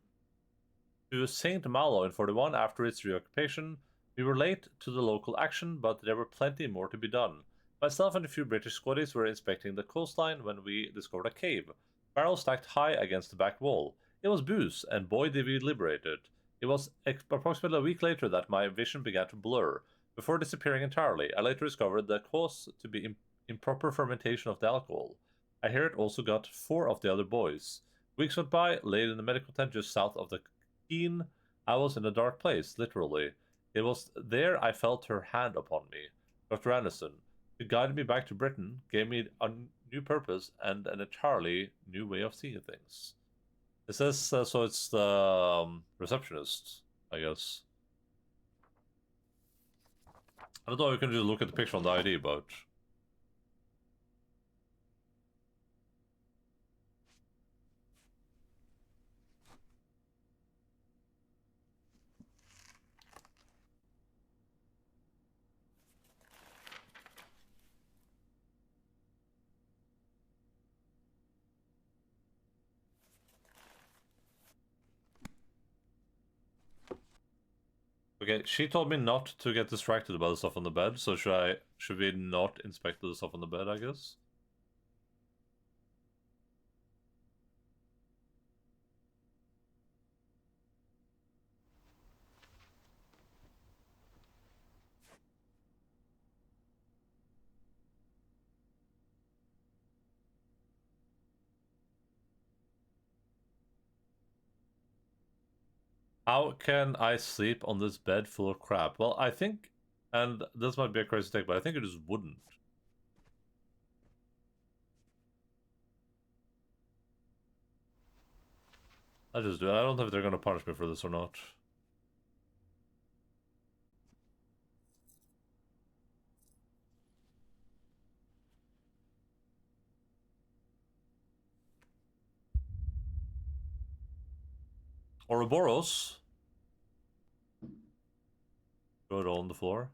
to St. Malo in 41 after its reoccupation. We were late to the local action, but there were plenty more to be done. Myself and a few British squaddies were inspecting the coastline when we discovered a cave. Barrels stacked high against the back wall. It was booze, and boy did we liberate it. It was approximately a week later that my vision began to blur, before disappearing entirely. I later discovered the cause to be improper fermentation of the alcohol. I hear it also got 4 of the other boys. Weeks went by, laid in the medical tent just south of the Keene. I was in a dark place, literally. It was there I felt her hand upon me. Dr. Anderson. She guided me back to Britain, gave me a new purpose, and an entirely new way of seeing things. It says, so it's the receptionist, I guess. I don't know if you can just look at the picture on the ID, but... Okay, she told me not to get distracted by the stuff on the bed, so should we not inspect the stuff on the bed, I guess? How can I sleep on this bed full of crap? Well, I think, and this might be a crazy take, but I think it just wouldn't. I just do it. I don't know if they're gonna punish me for this or not. Ouroboros. Throw it all on the floor.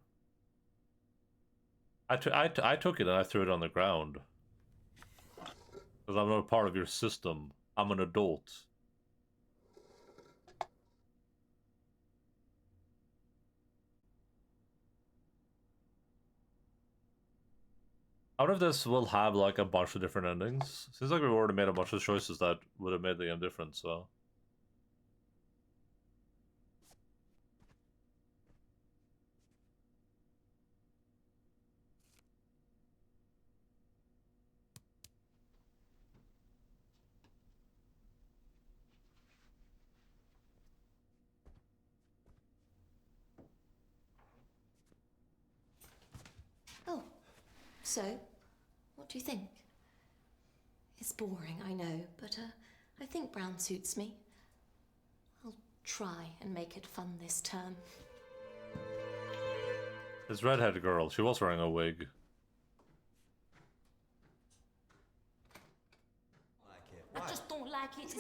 I took it and I threw it on the ground. Because I'm not a part of your system. I'm an adult. I wonder if this will have like a bunch of different endings. Seems like we've already made a bunch of choices that would have made the game different, so. Oh, so, what do you think? It's boring, I know, but I think brown suits me. I'll try and make it fun this term. This redheaded girl, she was wearing a wig. I just don't like it.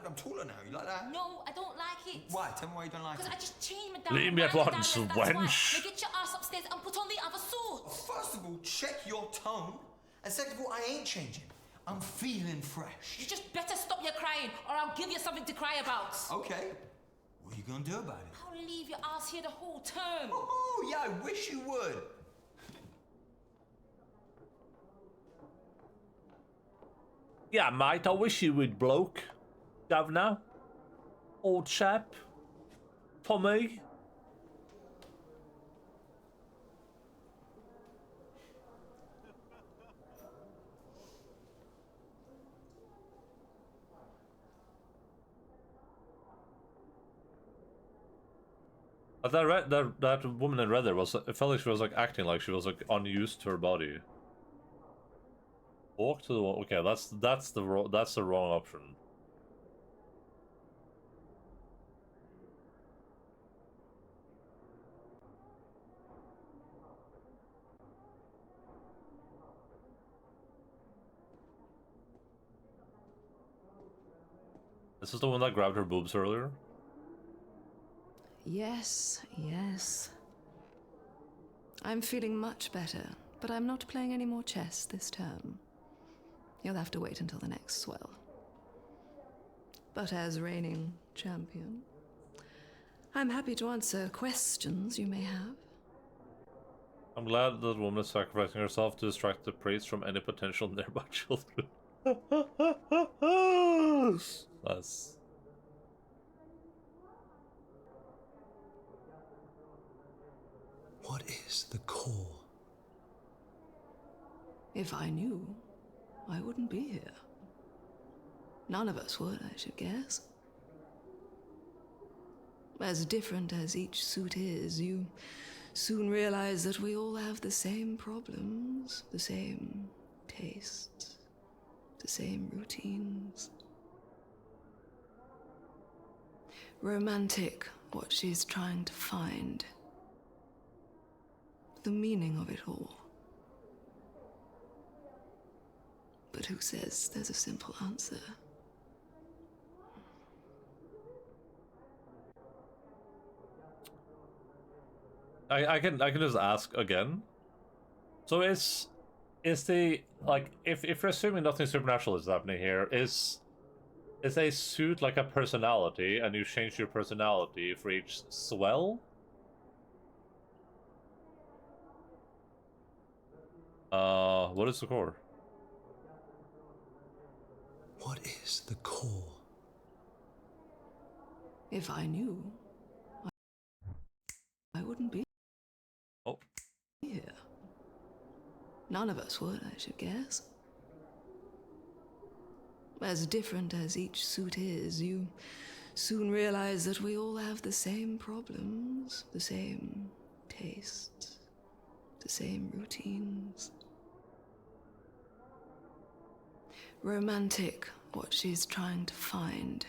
I'm taller now. You like that? No, I don't like it. Why? Tell me why you don't like it. Because I just changed my damn Leave me at mind, once, darling, that's why. wench. Now get your ass upstairs and put on the other suit. First of all, check your tone. And second of all, I ain't changing. I'm feeling fresh. You just better stop your crying or I'll give you something to cry about. Okay. What are you gonna do about it? I'll leave your ass here the whole term. Oh, yeah, I wish you would. Yeah, mate, I wish you would, bloke. Governor. Old chap. Tommy. That woman in red there was, it felt like she was like acting like she was like unused to her body. Walk to the wall. Okay, that's the wrong option. This is the one that grabbed her boobs earlier. Yes, yes. I'm feeling much better, but I'm not playing any more chess this term. You'll have to wait until the next swell. But as reigning champion, I'm happy to answer questions you may have. I'm glad that woman is sacrificing herself to distract the priest from any potential nearby children. That's... What is the core? If I knew, I wouldn't be here. None of us would, I should guess. As different as each suit is, you soon realize that we all have the same problems, the same tastes, the same routines. Romantic, what she's trying to find. The meaning of it all. But who says there's a simple answer? I can just ask again. So is the, like, if you're assuming nothing supernatural is happening here, is a suit like a personality and you change your personality for each swell? What is the core? What is the core? If I knew, I wouldn't be here. None of us would, I should guess. As different as each suit is, you soon realize that we all have the same problems, the same tastes, the same routines. Romantic, what she's trying to find.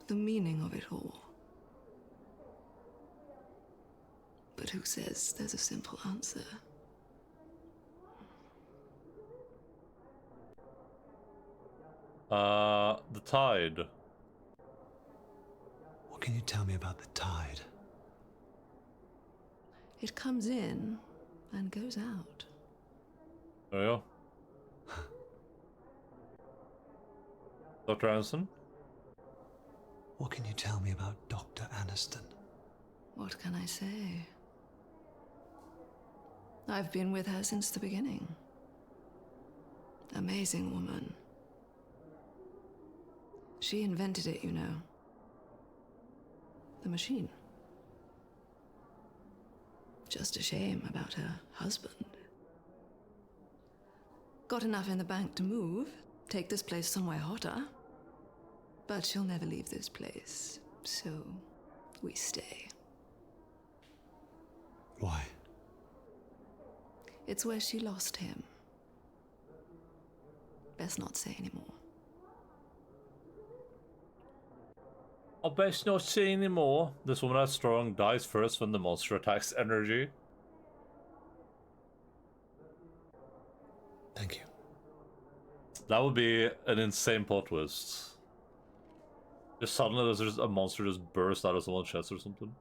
The meaning of it all. But who says there's a simple answer? The tide. What can you tell me about the tide? It comes in and goes out. There you go. Dr. Anderson? What can you tell me about Dr. Aniston? What can I say? I've been with her since the beginning. Amazing woman. She invented it, you know. The machine. Just a shame about her husband. Got enough in the bank to move, take this place somewhere hotter. But she'll never leave this place, so we stay. Why? It's where she lost him. Best not say anymore. I best not say anymore. This woman is strong, dies first when the monster attacks energy. Thank you. That would be an insane plot twist. Just suddenly there's just a monster just burst out of someone's chest or something.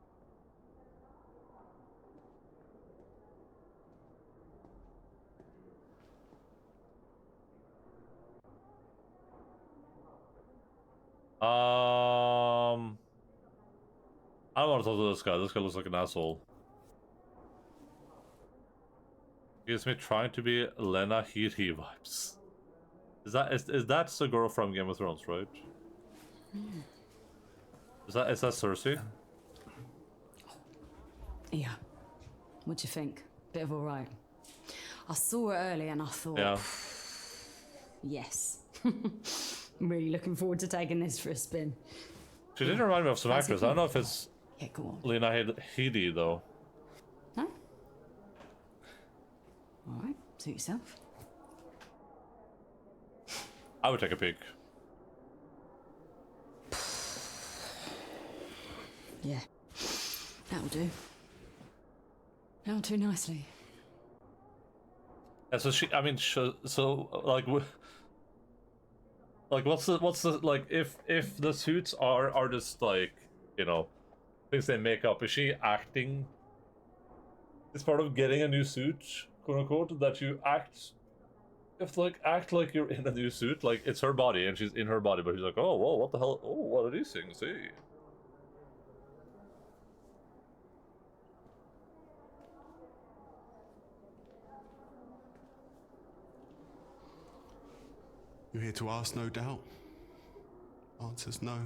I don't want to talk to this guy. This guy looks like an asshole. Gives me trying to be Lena Headey vibes. Is that the girl from Game of Thrones, right? Is that Cersei? Yeah. What do you think? Bit of all right. I saw it early and I thought, yeah. Yes. I'm really looking forward to taking this for a spin. She didn't remind me of some actors. I don't know if it's go on. Lena Headey though. No? Alright, suit yourself. I would take a peek. Yeah, that'll do. That'll do nicely. Yeah, so I mean, like, what's the like, if the suits are just like, you know, things they make up, is she acting? It's part of getting a new suit, quote unquote, that you act. You have to like act like you're in a new suit, like it's her body and she's in her body, but she's like, oh, whoa, what the hell? Oh, what are these things? Hey. You're here to ask, no doubt. Answer's no.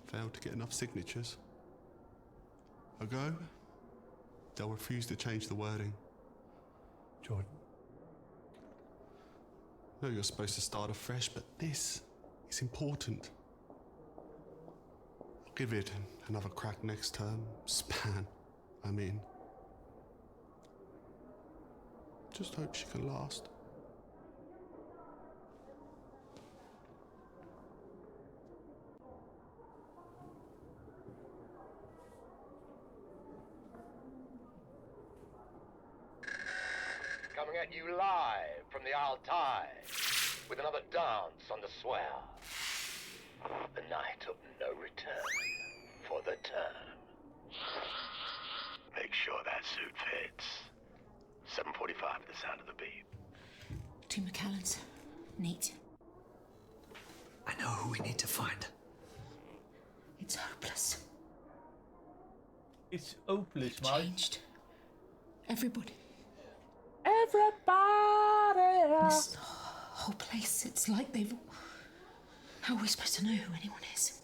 Failed to get enough signatures. A go? They'll refuse to change the wording. Jordan. No, you're supposed to start afresh, but this is important. I'll give it another crack next term. Span, I mean. Just hope she can last. Coming at you live from the Altai with another dance on the swell. The night of no return for the term. Make sure that suit fits. 7:45 at the sound of the beep. Two McCallans. Neat. I know who we need to find. It's hopeless. It's hopeless, They've changed. Everybody. Everybody! This whole place, it's like they've... How are we supposed to know who anyone is?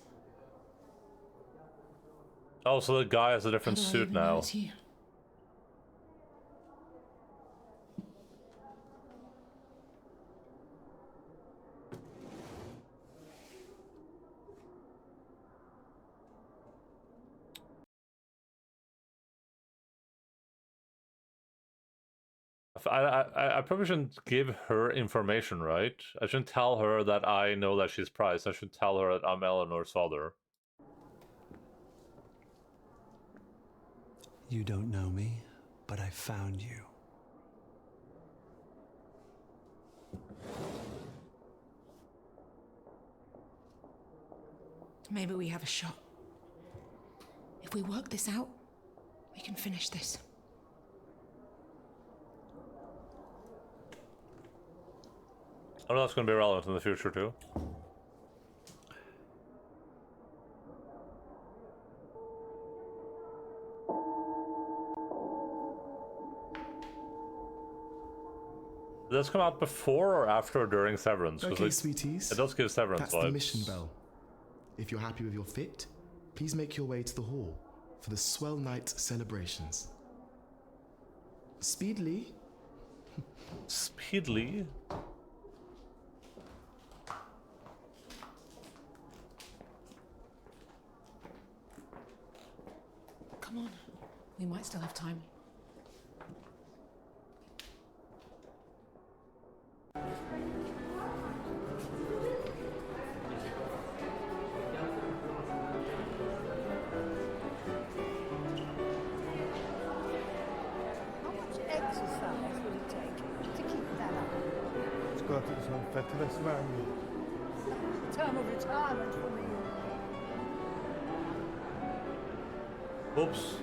Oh, so the guy has a different How do I suit even know now. it's you? I probably shouldn't give her information, right? I shouldn't tell her that I know that she's Price. I should tell her that I'm Eleanor's father. You don't know me, but I found you. Maybe we have a shot. If we work this out, we can finish this. I know that's going to be relevant in the future too. Does this come out before or after or during Severance? 'Cause Okay, it, sweeties. it does give Severance That's vibes. the mission bell. If you're happy with your fit, please make your way to the hall for the Swell Night celebrations. Speedily. Speedily? Come on. We might still have time. How much exercise would it take to keep that up? It's got its own fabulous man. Term of retirement for me. Oops.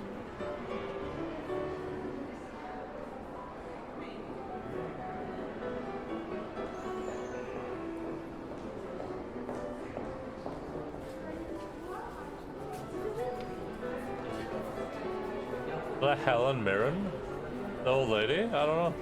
The Helen Mirren? The old lady? I don't know.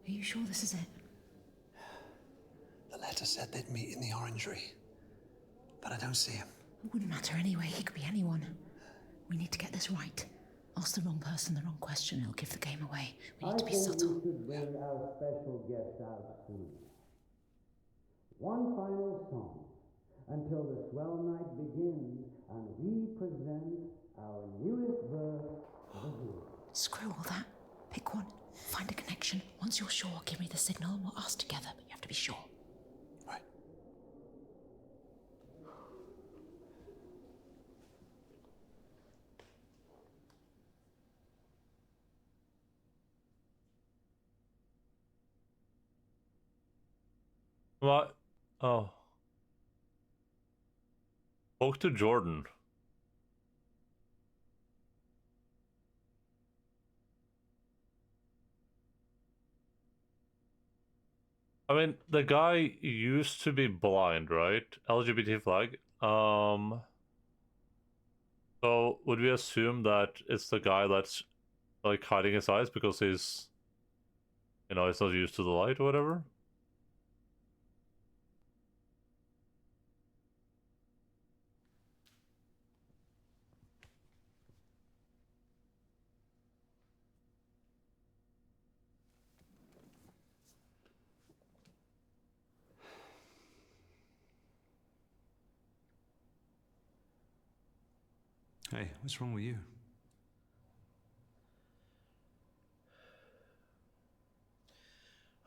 Are you sure this is it? The letter said they'd meet in the orangery, but I don't see him. It wouldn't matter anyway. He could be anyone. We need to get this right. Ask the wrong person the wrong question, it'll give the game away. We need to be subtle. We should bring our special guest out soon. One final song until the swell night begins and we present our newest verse, The Wood. Screw all that. Pick one. Find a connection. Once you're sure, give me the signal and we'll ask together, but you have to be sure. Right. What? Oh. Spoke to Jordan. I mean, the guy used to be blind, right? LGBT flag. So would we assume that it's the guy that's like hiding his eyes because he's, you know, he's not used to the light or whatever? Hey, what's wrong with you?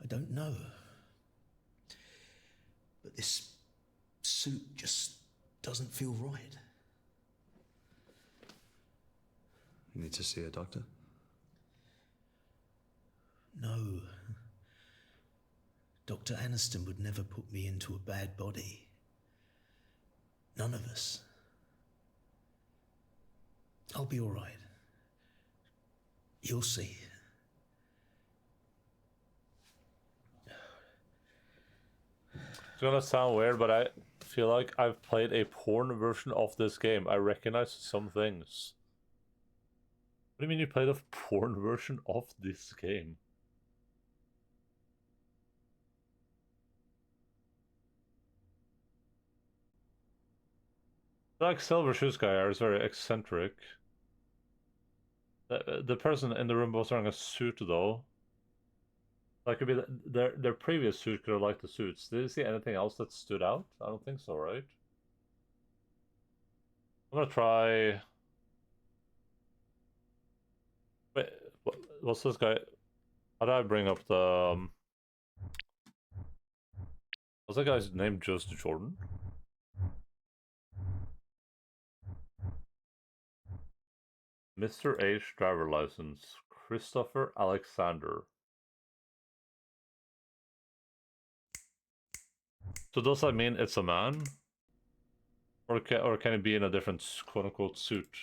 I don't know. But this suit just doesn't feel right. You need to see a doctor? No. Dr. Aniston would never put me into a bad body. None of us. I'll be all right. You'll see. It's gonna sound weird, but I feel like I've played a porn version of this game. I recognize some things. What do you mean you played a porn version of this game? Like Silver Shoes guy is very eccentric. The person in the room was wearing a suit though. That could be their previous suit could have liked the suits. Did you see anything else that stood out? I don't think so, right? I'm gonna try. Wait, what's this guy? How do I bring up the? What's that guy's name? Just Jordan. Mr. H driver license. Christopher Alexander. So does that mean it's a man? Or can it be in a different quote-unquote suit?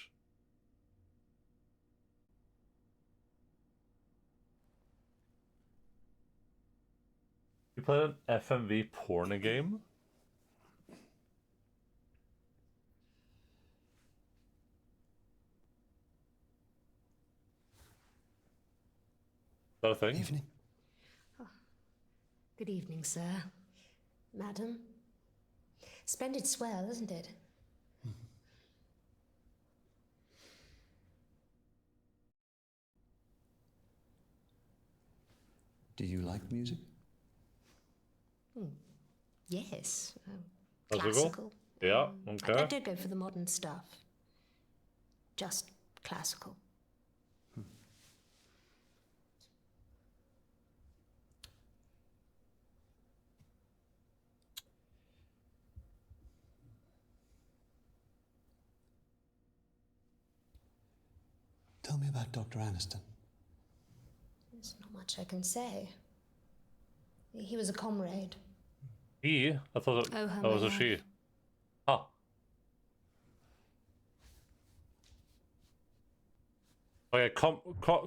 You played an FMV porn game? Is that a thing? Evening. Oh. Good evening, sir. Madam. Splendid swell, isn't it? Do you like music? Yes. Classical? Classical. Yeah, okay. I don't go for the modern stuff. Just classical. Tell me about Dr. Aniston. There's not much I can say. He was a comrade. He? I thought Oh, that was a she. Ah. Okay,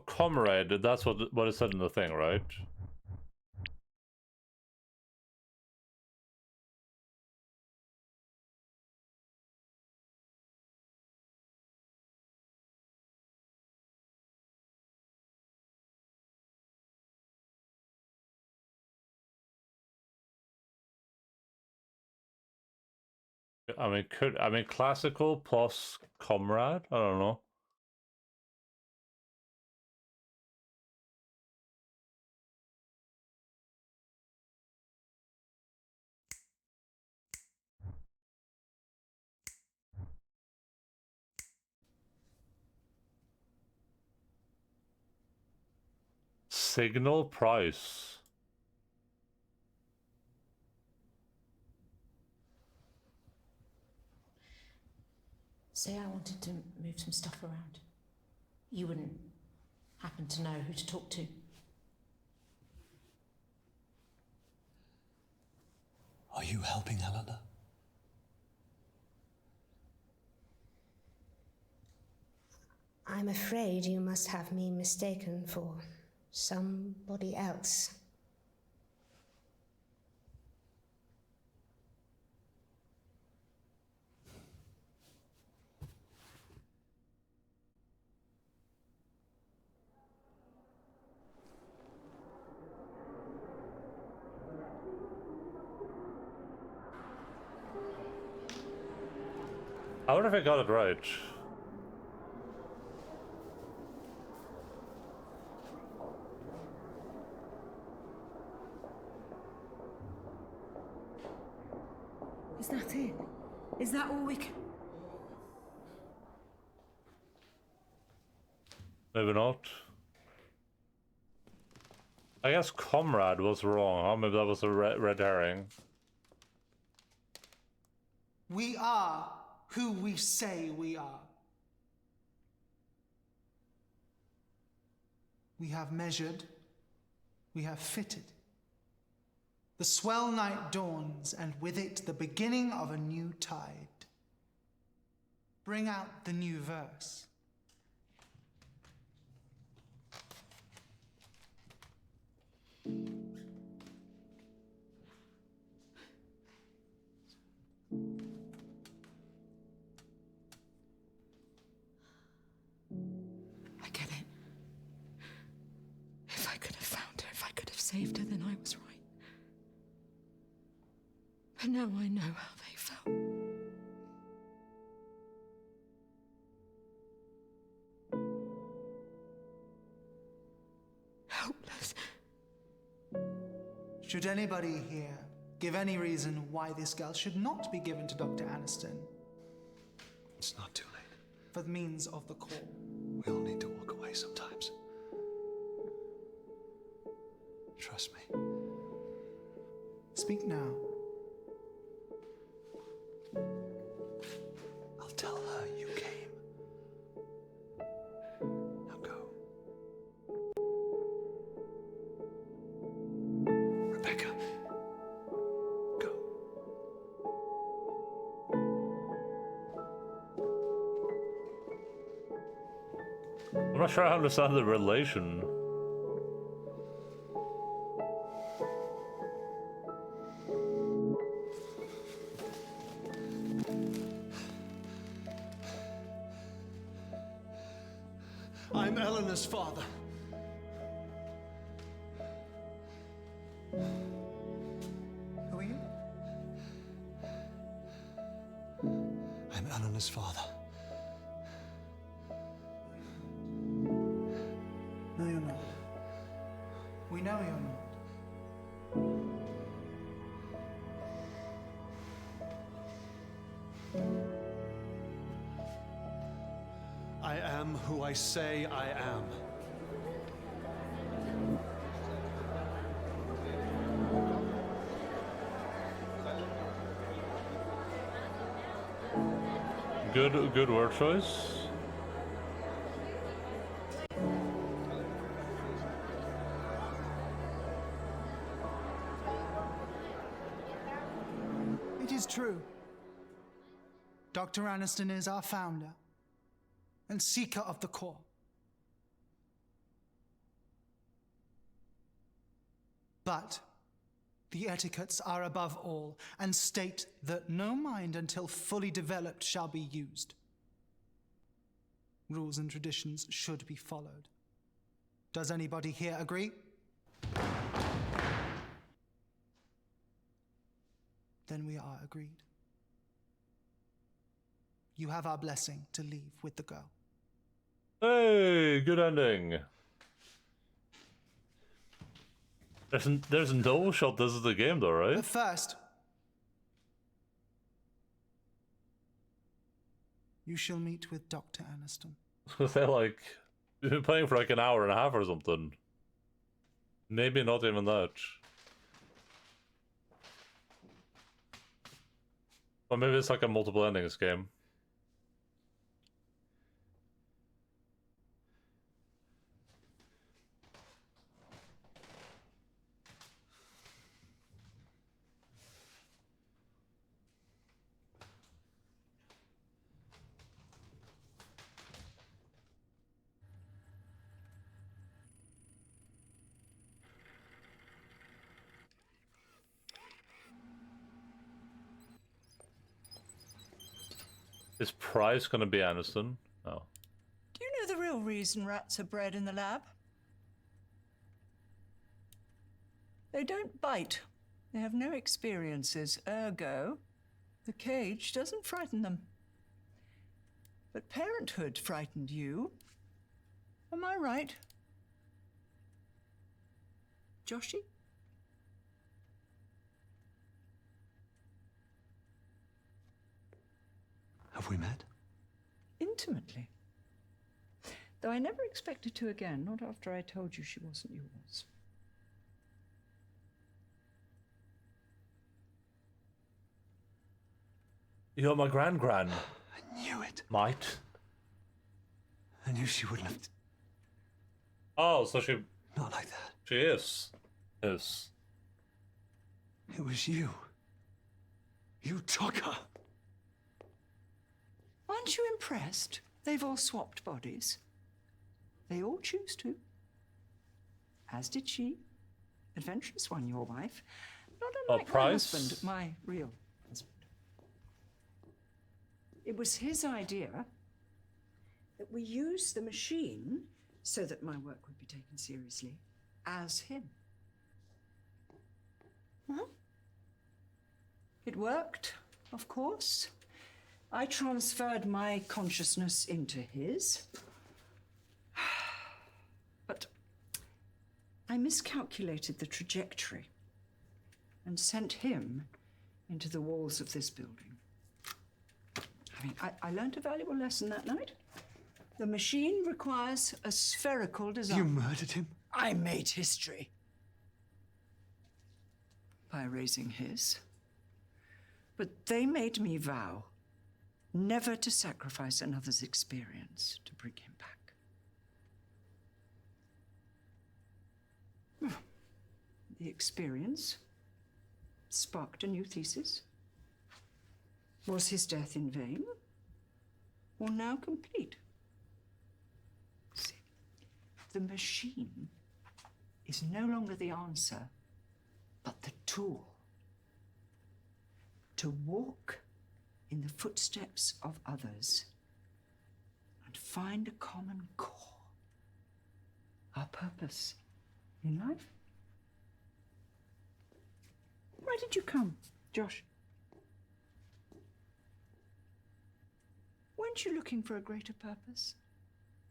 comrade, that's what it said in the thing, right? I mean classical plus comrade? I don't know. Signal price. Say I wanted to move some stuff around. You wouldn't happen to know who to talk to. Are you helping Helena? I'm afraid you must have me mistaken for somebody else. I wonder if I got it right. Is that it? Is that all we can... Maybe not. I guess comrade was wrong, huh? Maybe that was a red herring. We are who we say we are. We have measured, we have fitted. The swell night dawns, and with it the beginning of a new tide. Bring out the new verse. saved her, then I was right. But now I know how they felt. Helpless. Should anybody here give any reason why this girl should not be given to Dr. Aniston? It's not too late. For the means of the call. We all need to walk away sometimes. Trust me. Speak now. I'll tell her you came. Now go. Rebecca. Go. I'm not sure I understand the relation. I'm Eleanor's father. Who are you? I'm Eleanor's father. No, you're not. We know you're not. I am who I say I am. Good word choice. It is true. Dr. Aniston is our founder and seeker of the core. But the etiquettes are above all and state that no mind until fully developed shall be used. Rules and traditions should be followed. Does anybody here agree? Then we are agreed. You have our blessing to leave with the girl. Hey, good ending. There's no shot this is the game though, right? But first, you shall meet with Dr. Aniston. They're like, you've been playing for like an hour and a half or something. Maybe not even that. Or maybe it's like a multiple endings game. Is Price gonna be Aniston? No. Do you know the real reason rats are bred in the lab? They don't bite. They have no experiences. Ergo, the cage doesn't frighten them. But parenthood frightened you. Am I right? Joshy? Have we met? Intimately. Though I never expected to again, not after I told you she wasn't yours. You're my gran-gran. I knew it. Might. I knew she wouldn't have. Oh, so she... Not like that. She is. Is. It was you. You took her. Aren't you impressed? They've all swapped bodies. They all choose to. As did she. Adventurous one, your wife. Not unlike my Price? husband, my real husband. It was his idea that we use the machine so that my work would be taken seriously as him. Well, it worked, of course. I transferred my consciousness into his. But I miscalculated the trajectory and sent him into the walls of this building. I mean, I learned a valuable lesson that night. The machine requires a spherical design. You murdered him? I made history. By erasing his. But they made me vow never to sacrifice another's experience to bring him back. The experience sparked a new thesis. Was his death in vain? Or now complete? See, the machine is no longer the answer, but the tool. To walk in the footsteps of others and find a common core, our purpose in life. Why did you come, Josh? Weren't you looking for a greater purpose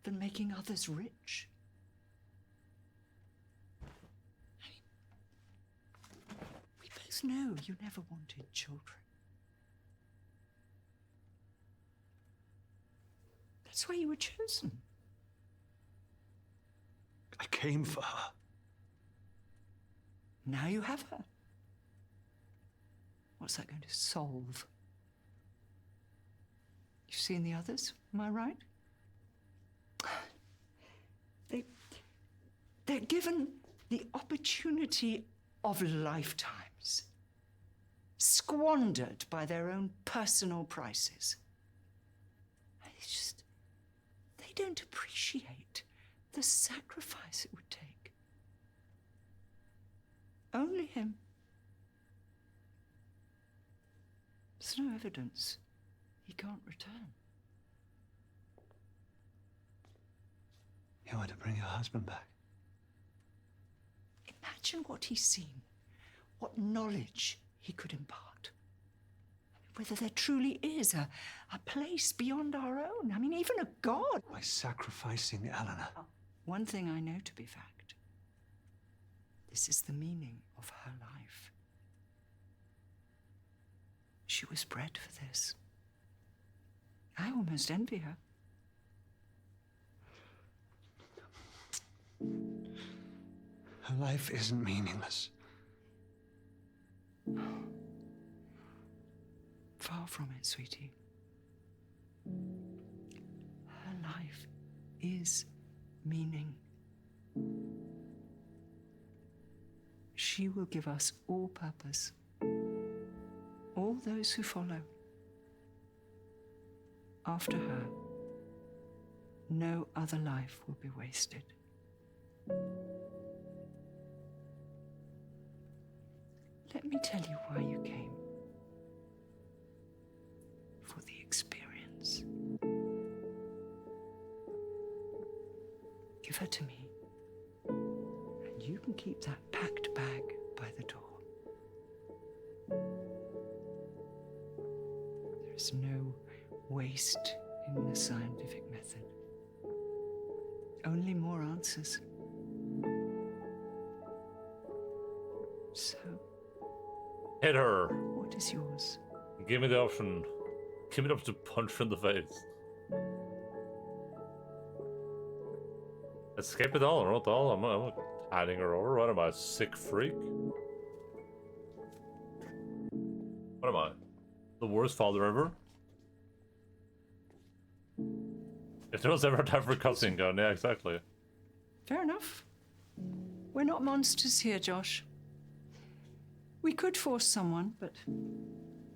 than making others rich? We both know you never wanted children. That's why you were chosen. I came for her. Now you have her. What's that going to solve? You've seen the others, am I right? They're given the opportunity of lifetimes, squandered by their own personal prices. They don't appreciate the sacrifice it would take. Only him. There's no evidence he can't return. You want to bring your husband back? Imagine what he's seen, what knowledge he could impart. Whether there truly is a place beyond our own. I mean, even a God. By sacrificing Eleanor. One thing I know to be fact. This is the meaning of her life. She was bred for this. I almost envy her. Her life isn't meaningless. Far from it, sweetie. Her life is meaning. She will give us all purpose. All those who follow. After her, no other life will be wasted. Let me tell you why you came. For the experience. Give her to me, and you can keep that packed bag by the door. There's no waste in the scientific method. Only more answers. So, hit her. What is yours? Give me the option. Give me the option to punch her in the face. Escape it all or not all? I'm handing her over. What am I, a sick freak? What am I? The worst father ever? If there was ever a time for a cussing gun, yeah, exactly. Fair enough. We're not monsters here, Josh. We could force someone, but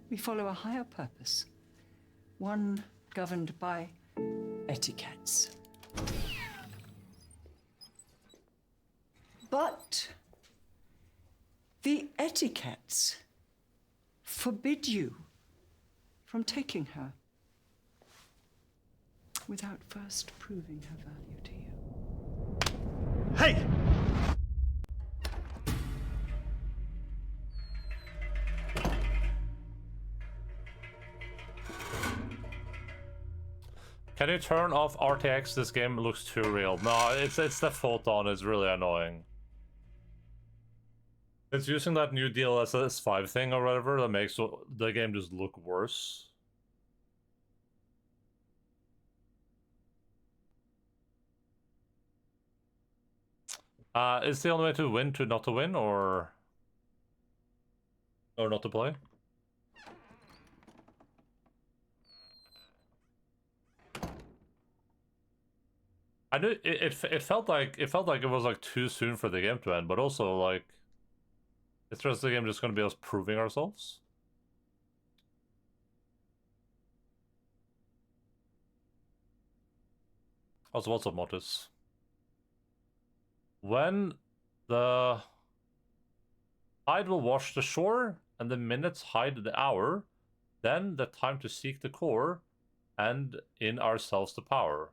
we follow a higher purpose. One governed by etiquettes. But the etiquettes forbid you from taking her without first proving her value to you. Hey! Can you turn off RTX? This game looks too real. No, it's the photon. It's really annoying. It's using that new DLSS 5 thing or whatever that makes the game just look worse. Is the only way to win to not to win, or not to play? I knew it felt like it was like too soon for the game to end, but also like it's just the game just gonna be us proving ourselves. Also, what's up, Mortis? When the tide will wash the shore, and the minutes hide the hour, then the time to seek the core, and in ourselves the power.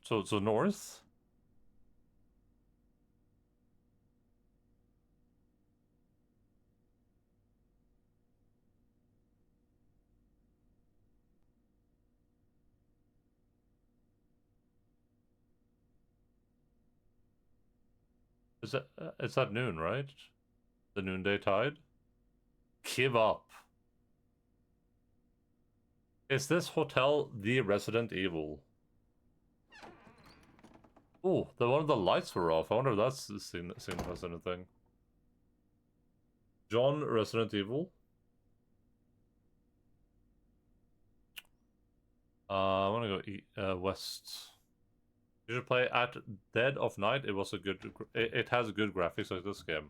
So north? Is that it's at noon, right? The noonday tide? Give up. Is this hotel the Resident Evil? Oh, one of the lights were off. I wonder if that's the signifies anything. John, Resident Evil. I want to go west. You should play at Dead of Night. It was a good. It has good graphics like this game.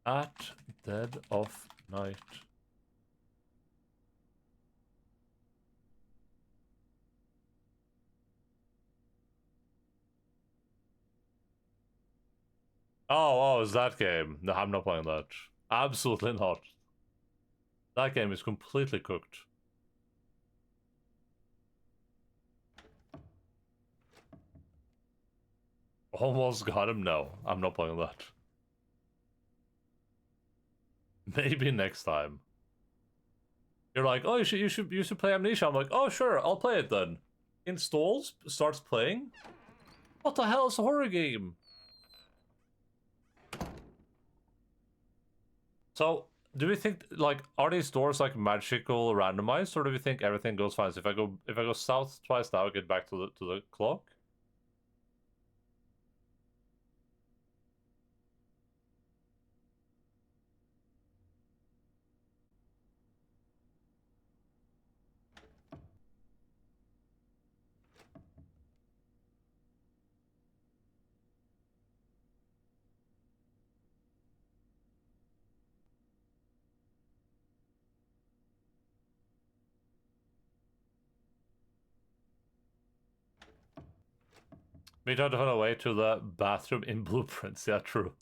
At Dead of Night. Oh, is that game? No, I'm not playing that. Absolutely not. That game is completely cooked. Almost got him. No, I'm not playing that. Maybe next time. You're like, oh, you should play Amnesia. I'm like, oh, sure, I'll play it then. Installs, starts playing. What the hell is a horror game? So, do we think like are these doors like magical randomized, or do we think everything goes fine? So if I go south twice now, I get back to the clock. Me trying to find a way to the bathroom in Blueprints. Yeah, true.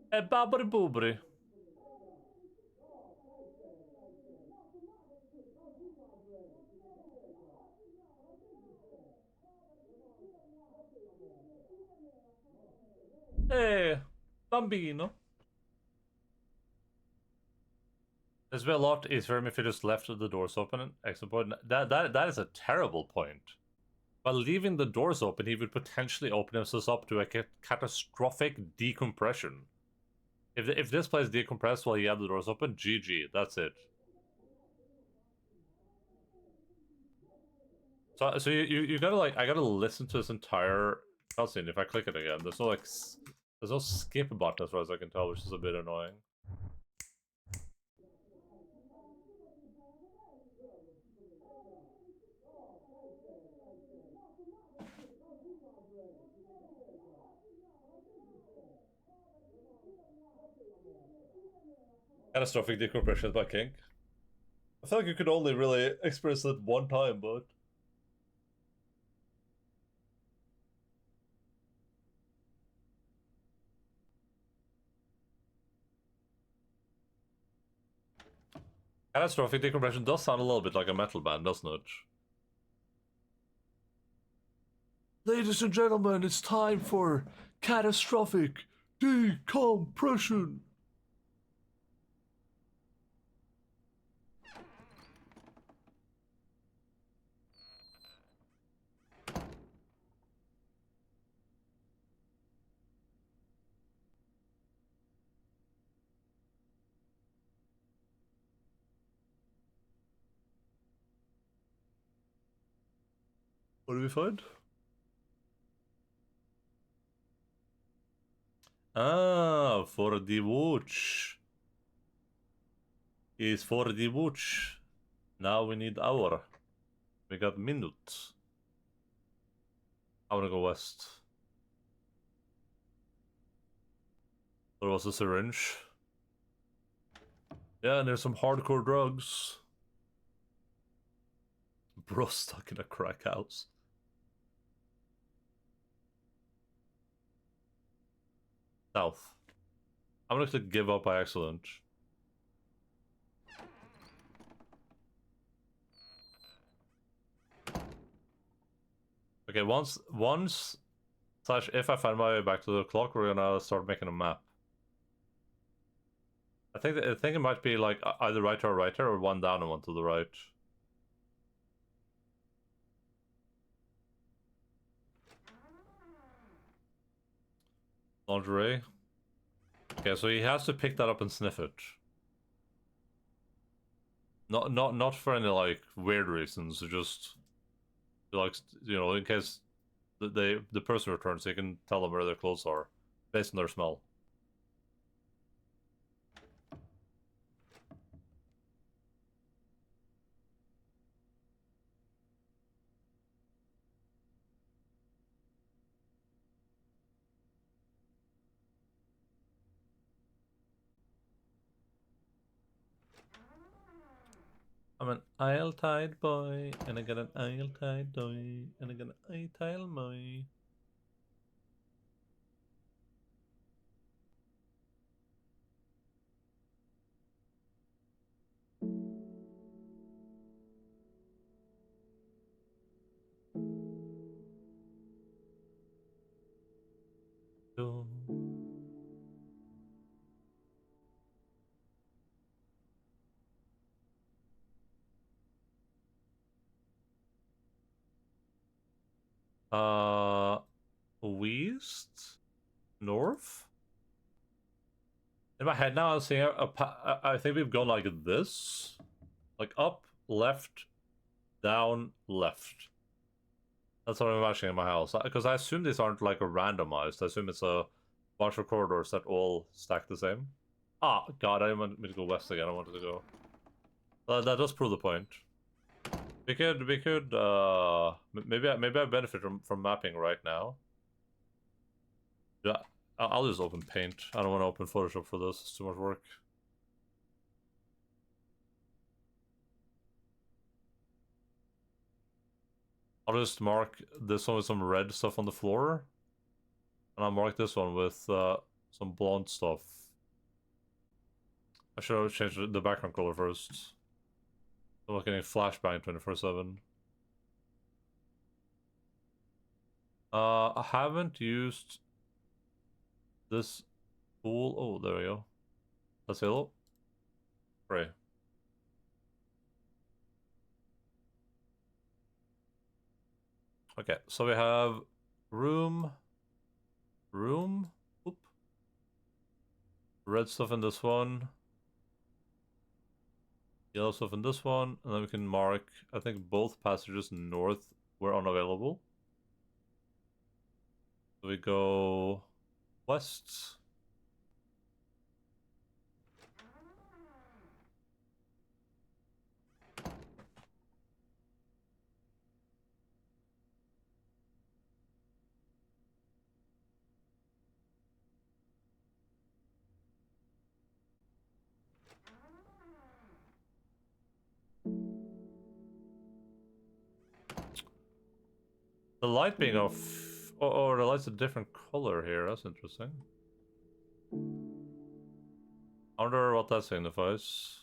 Babbly boobly. Hey, bambino. There's been a lot easier if you just left the doors open. Excellent point. That is a terrible point. By leaving the doors open, he would potentially open himself up to a catastrophic decompression. If this place decompressed while you have the doors open, GG. That's it. So you gotta like I gotta listen to this entire cutscene. If I click it again, there's no skip button as far as I can tell, which is a bit annoying. Catastrophic decompression by King. I feel like you could only really experience it one time, but... Catastrophic decompression does sound a little bit like a metal band, doesn't it? Ladies and gentlemen, it's time for catastrophic decompression. What do we find? Ah, for the watch. Is for the watch. Now we need hour. We got minute. I wanna go west. There was a syringe. Yeah, and there's some hardcore drugs. Bro stuck in a crack house. South. I'm gonna click give up by accident. Okay, once slash if I find my way back to the clock, we're gonna start making a map. I think it might be like either right or one down and one to the right. Lingerie. Okay, so he has to pick that up and sniff it. Not for any like weird reasons. Just like, you know, in case the person returns, he can tell them where their clothes are based on their smell. I'm an Isle-tide boy, and I got an Isle-tide toy, and I got an Isle-tide boy. West? North? In my head now, I was seeing I think we've gone like this. Like up, left, down, left. That's what I'm imagining in my house. Because I assume these aren't like randomized. I assume it's a bunch of corridors that all stack the same. Ah, God, I want me to go west again. I wanted to go. That does prove the point. We could, maybe I benefit from mapping right now. Yeah, I'll just open Paint. I don't want to open Photoshop for this. It's too much work. I'll just mark this one with some red stuff on the floor. And I'll mark this one with some blonde stuff. I should have changed the background color first. I'm not getting flashbang 24/7. I haven't used this tool. Oh, there we go. That's yellow. Gray. Okay, so we have room, oop, red stuff in this one, yellow stuff in this one, and then we can mark, I think both passages north were unavailable. So we go west. The light being off, or the light's a different color here. That's interesting. I wonder what that signifies.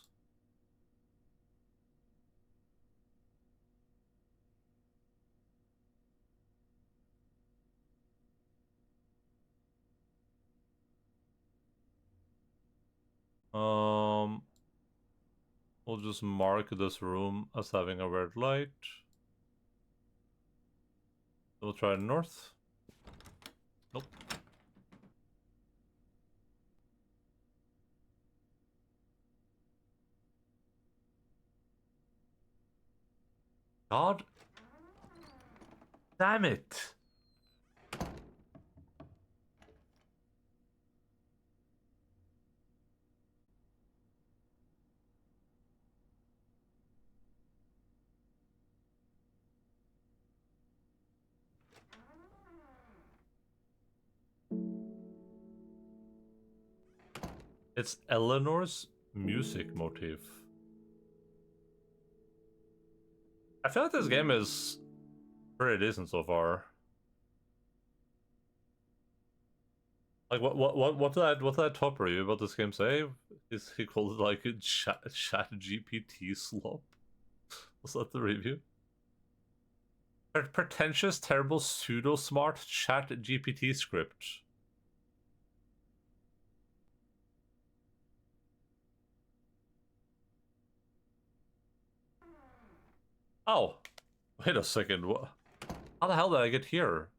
We'll just mark this room as having a red light. We'll try north. Nope. God damn it. It's Eleanor's music motif. I feel like this game is pretty decent so far. Like what did that top review about this game say? He called it like a chat GPT slop. Was that the review? Pretentious, terrible, pseudo-smart chat GPT script. Oh, wait a second. What? How the hell did I get here?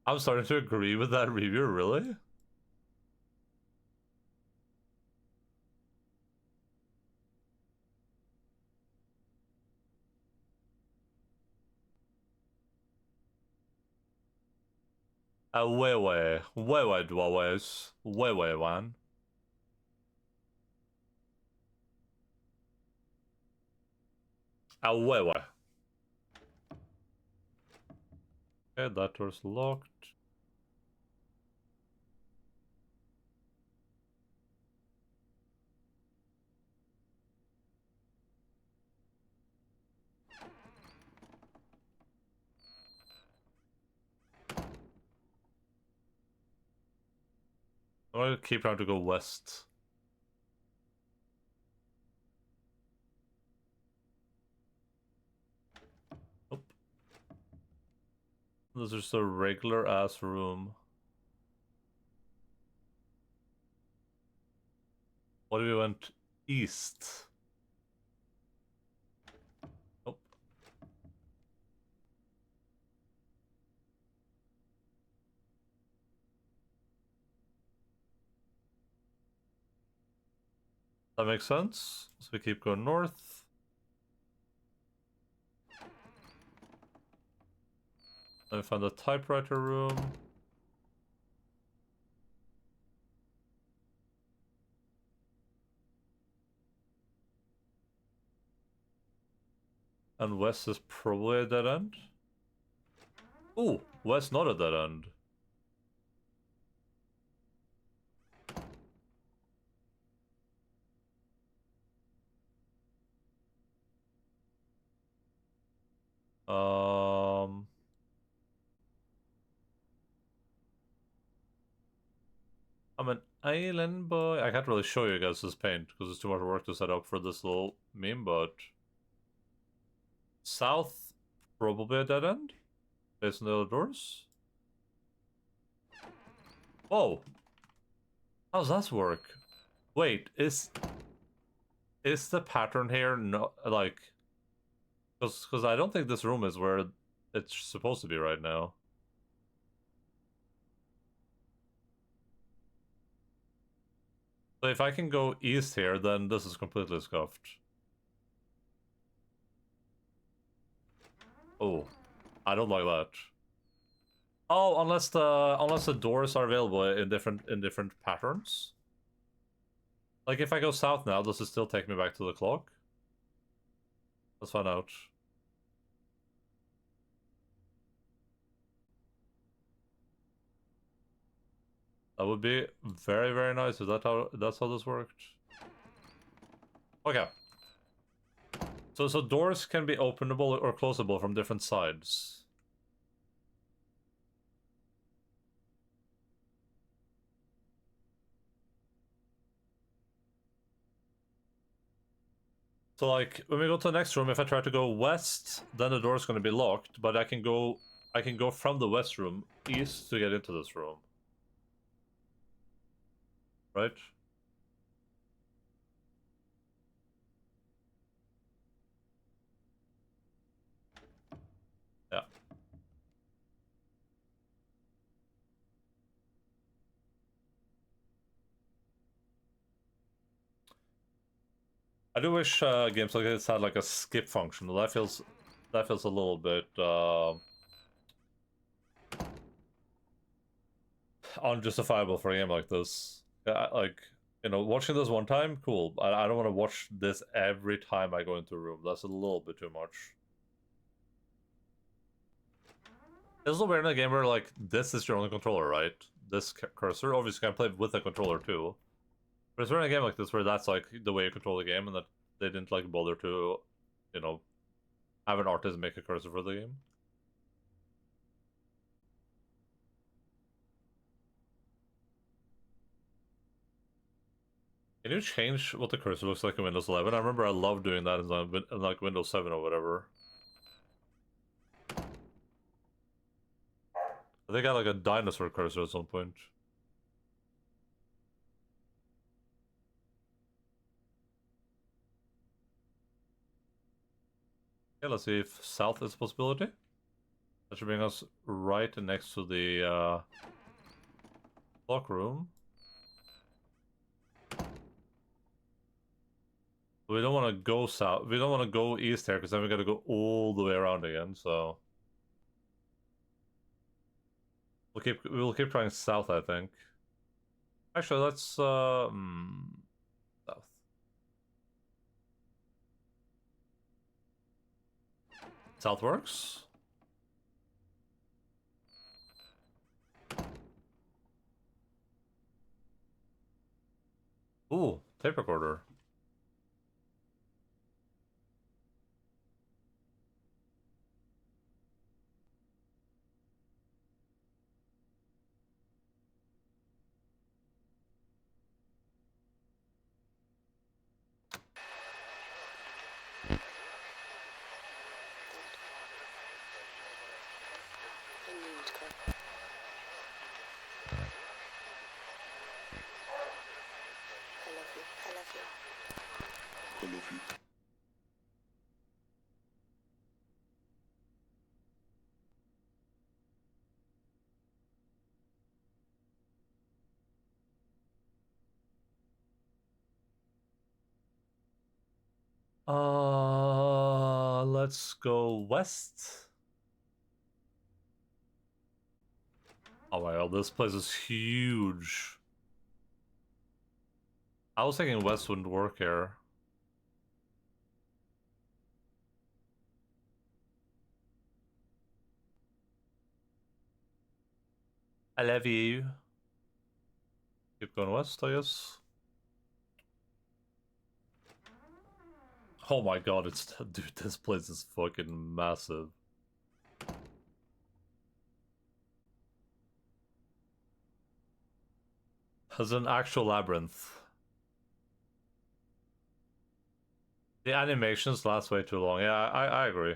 I'm starting to agree with that review, really? Way, dwawes. Way, one. Way. Okay, that door's locked. I'm gonna keep trying to go west. Nope. This is just a regular ass room. What if we went east? Nope. That makes sense. So we keep going north. Then we find the typewriter room. And west is probably a dead end. Ooh, west not a dead end. I'm an island boy. I can't really show you guys this paint because it's too much work to set up for this little meme, but south, probably a dead end based on the other doors. Whoa. How does that work? Wait, is the pattern here not like because I don't think this room is where it's supposed to be right now. So if I can go east here, then this is completely scuffed. Oh, I don't like that. Oh, unless the doors are available in different patterns. Like if I go south now, does it still take me back to the clock? Let's find out. That would be very, very nice if that's how this worked. Okay. So doors can be openable or closable from different sides. So like when we go to the next room, if I try to go west, then the door is going to be locked, but I can go from the west room east to get into this room. Right? Yeah. I do wish games like this had like a skip function. That feels a little bit unjustifiable for a game like this. Like, you know, watching this one time, cool. I don't want to watch this every time I go into a room. That's a little bit too much. It's a little weird in a game where, like, this is your only controller, right? This cursor. Obviously, you can play with a controller, too. But it's weird in a game like this where that's, like, the way you control the game, and that they didn't, like, bother to, you know, have an artist make a cursor for the game. Can you change what the cursor looks like in Windows 11? I remember I loved doing that in like Windows 7 or whatever. I think I had like a dinosaur cursor at some point. Yeah, let's see if south is a possibility. That should bring us right next to the clock room. We don't want to go south. We don't want to go east here because then we got to go all the way around again. So we'll keep trying south, I think. Actually, let's south. South works. Ooh, tape recorder. Let's go west. Oh my god, this place is huge. I was thinking west wouldn't work here. I love you. Keep going west, I guess. Oh my god, dude, this place is fucking massive. It's an actual labyrinth. The animations last way too long. Yeah, I agree.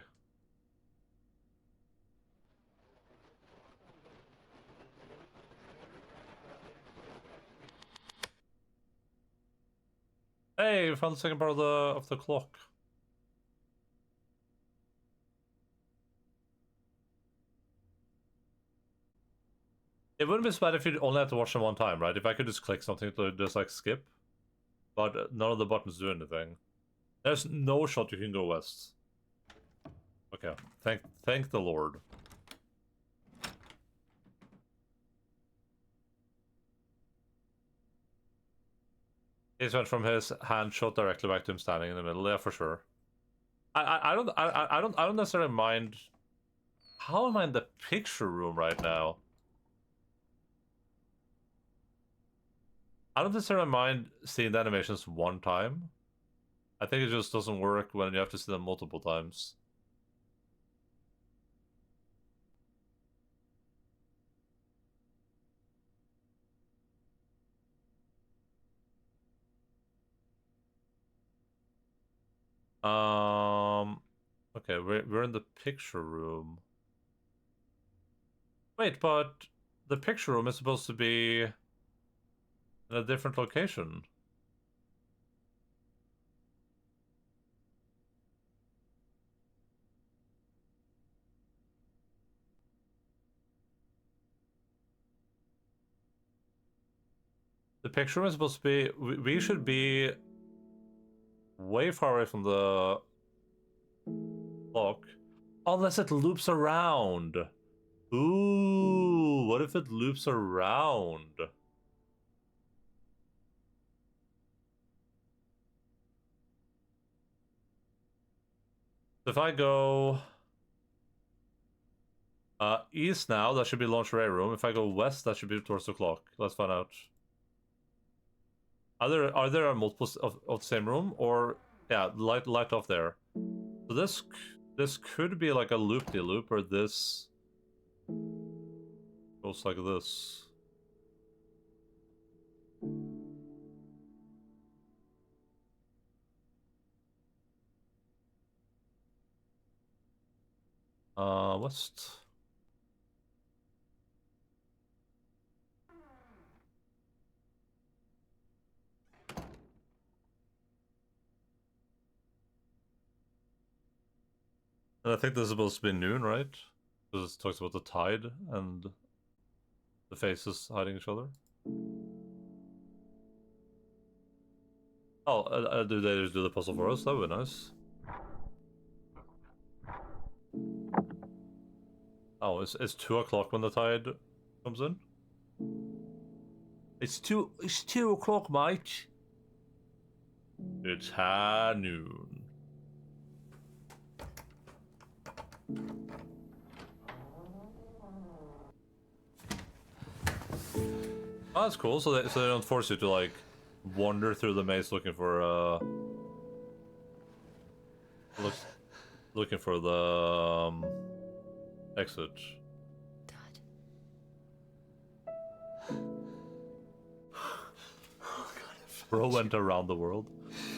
Hey, we found the second part of the clock. It wouldn't be so bad if you only had to watch them one time, right? If I could just click something to just like skip, but none of the buttons do anything. There's no shot you can go west. Okay, thank the Lord. He went from his hand shot directly back to him standing in the middle. Yeah, for sure. I don't necessarily mind. How am I in the picture room right now? I don't necessarily mind seeing the animations one time. I think it just doesn't work when you have to see them multiple times. Okay, we're in the picture room. Wait, but the picture room is supposed to be in a different location. The picture room is supposed to be... We should be way far away from the clock. Unless it loops around. Ooh, what if it loops around? If I go east now, that should be lingerie room. If I go west, that should be towards the clock. Let's find out. Are there multiples of the same room, or yeah, light off there. So this could be like a loop-de-loop, or this goes like this. West. And I think this is supposed to be noon, right? Because it talks about the tide and the faces hiding each other. Oh, do they just do the puzzle for us? That would be nice. Oh, it's 2 o'clock when the tide comes in? It's 2 o'clock, mate. It's high noon. Oh, that's cool. So they don't force you to like wander through the maze looking for looking for the exit. Bro went around the world.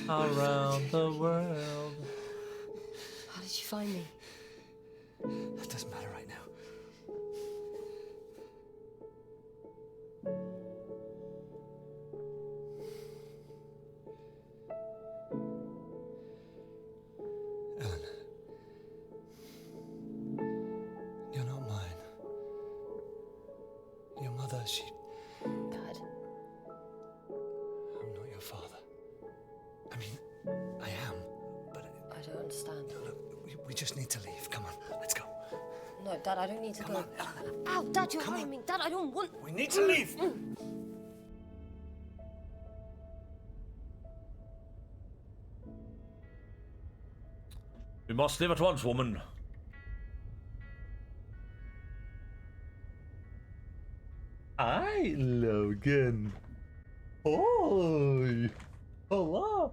Around the world. How did you find me? That doesn't matter right now. Ellen. You're not mine. Your mother, she... Dad. I'm not your father. I mean, I am, but... I don't understand. Look, we just need to leave. Come on, let's go. No, Dad, I don't need to go. Ow, Dad, you're hurting me. Dad, I don't want... We need to leave! We must leave at once, woman. Hi, Logan. Oi. Hello.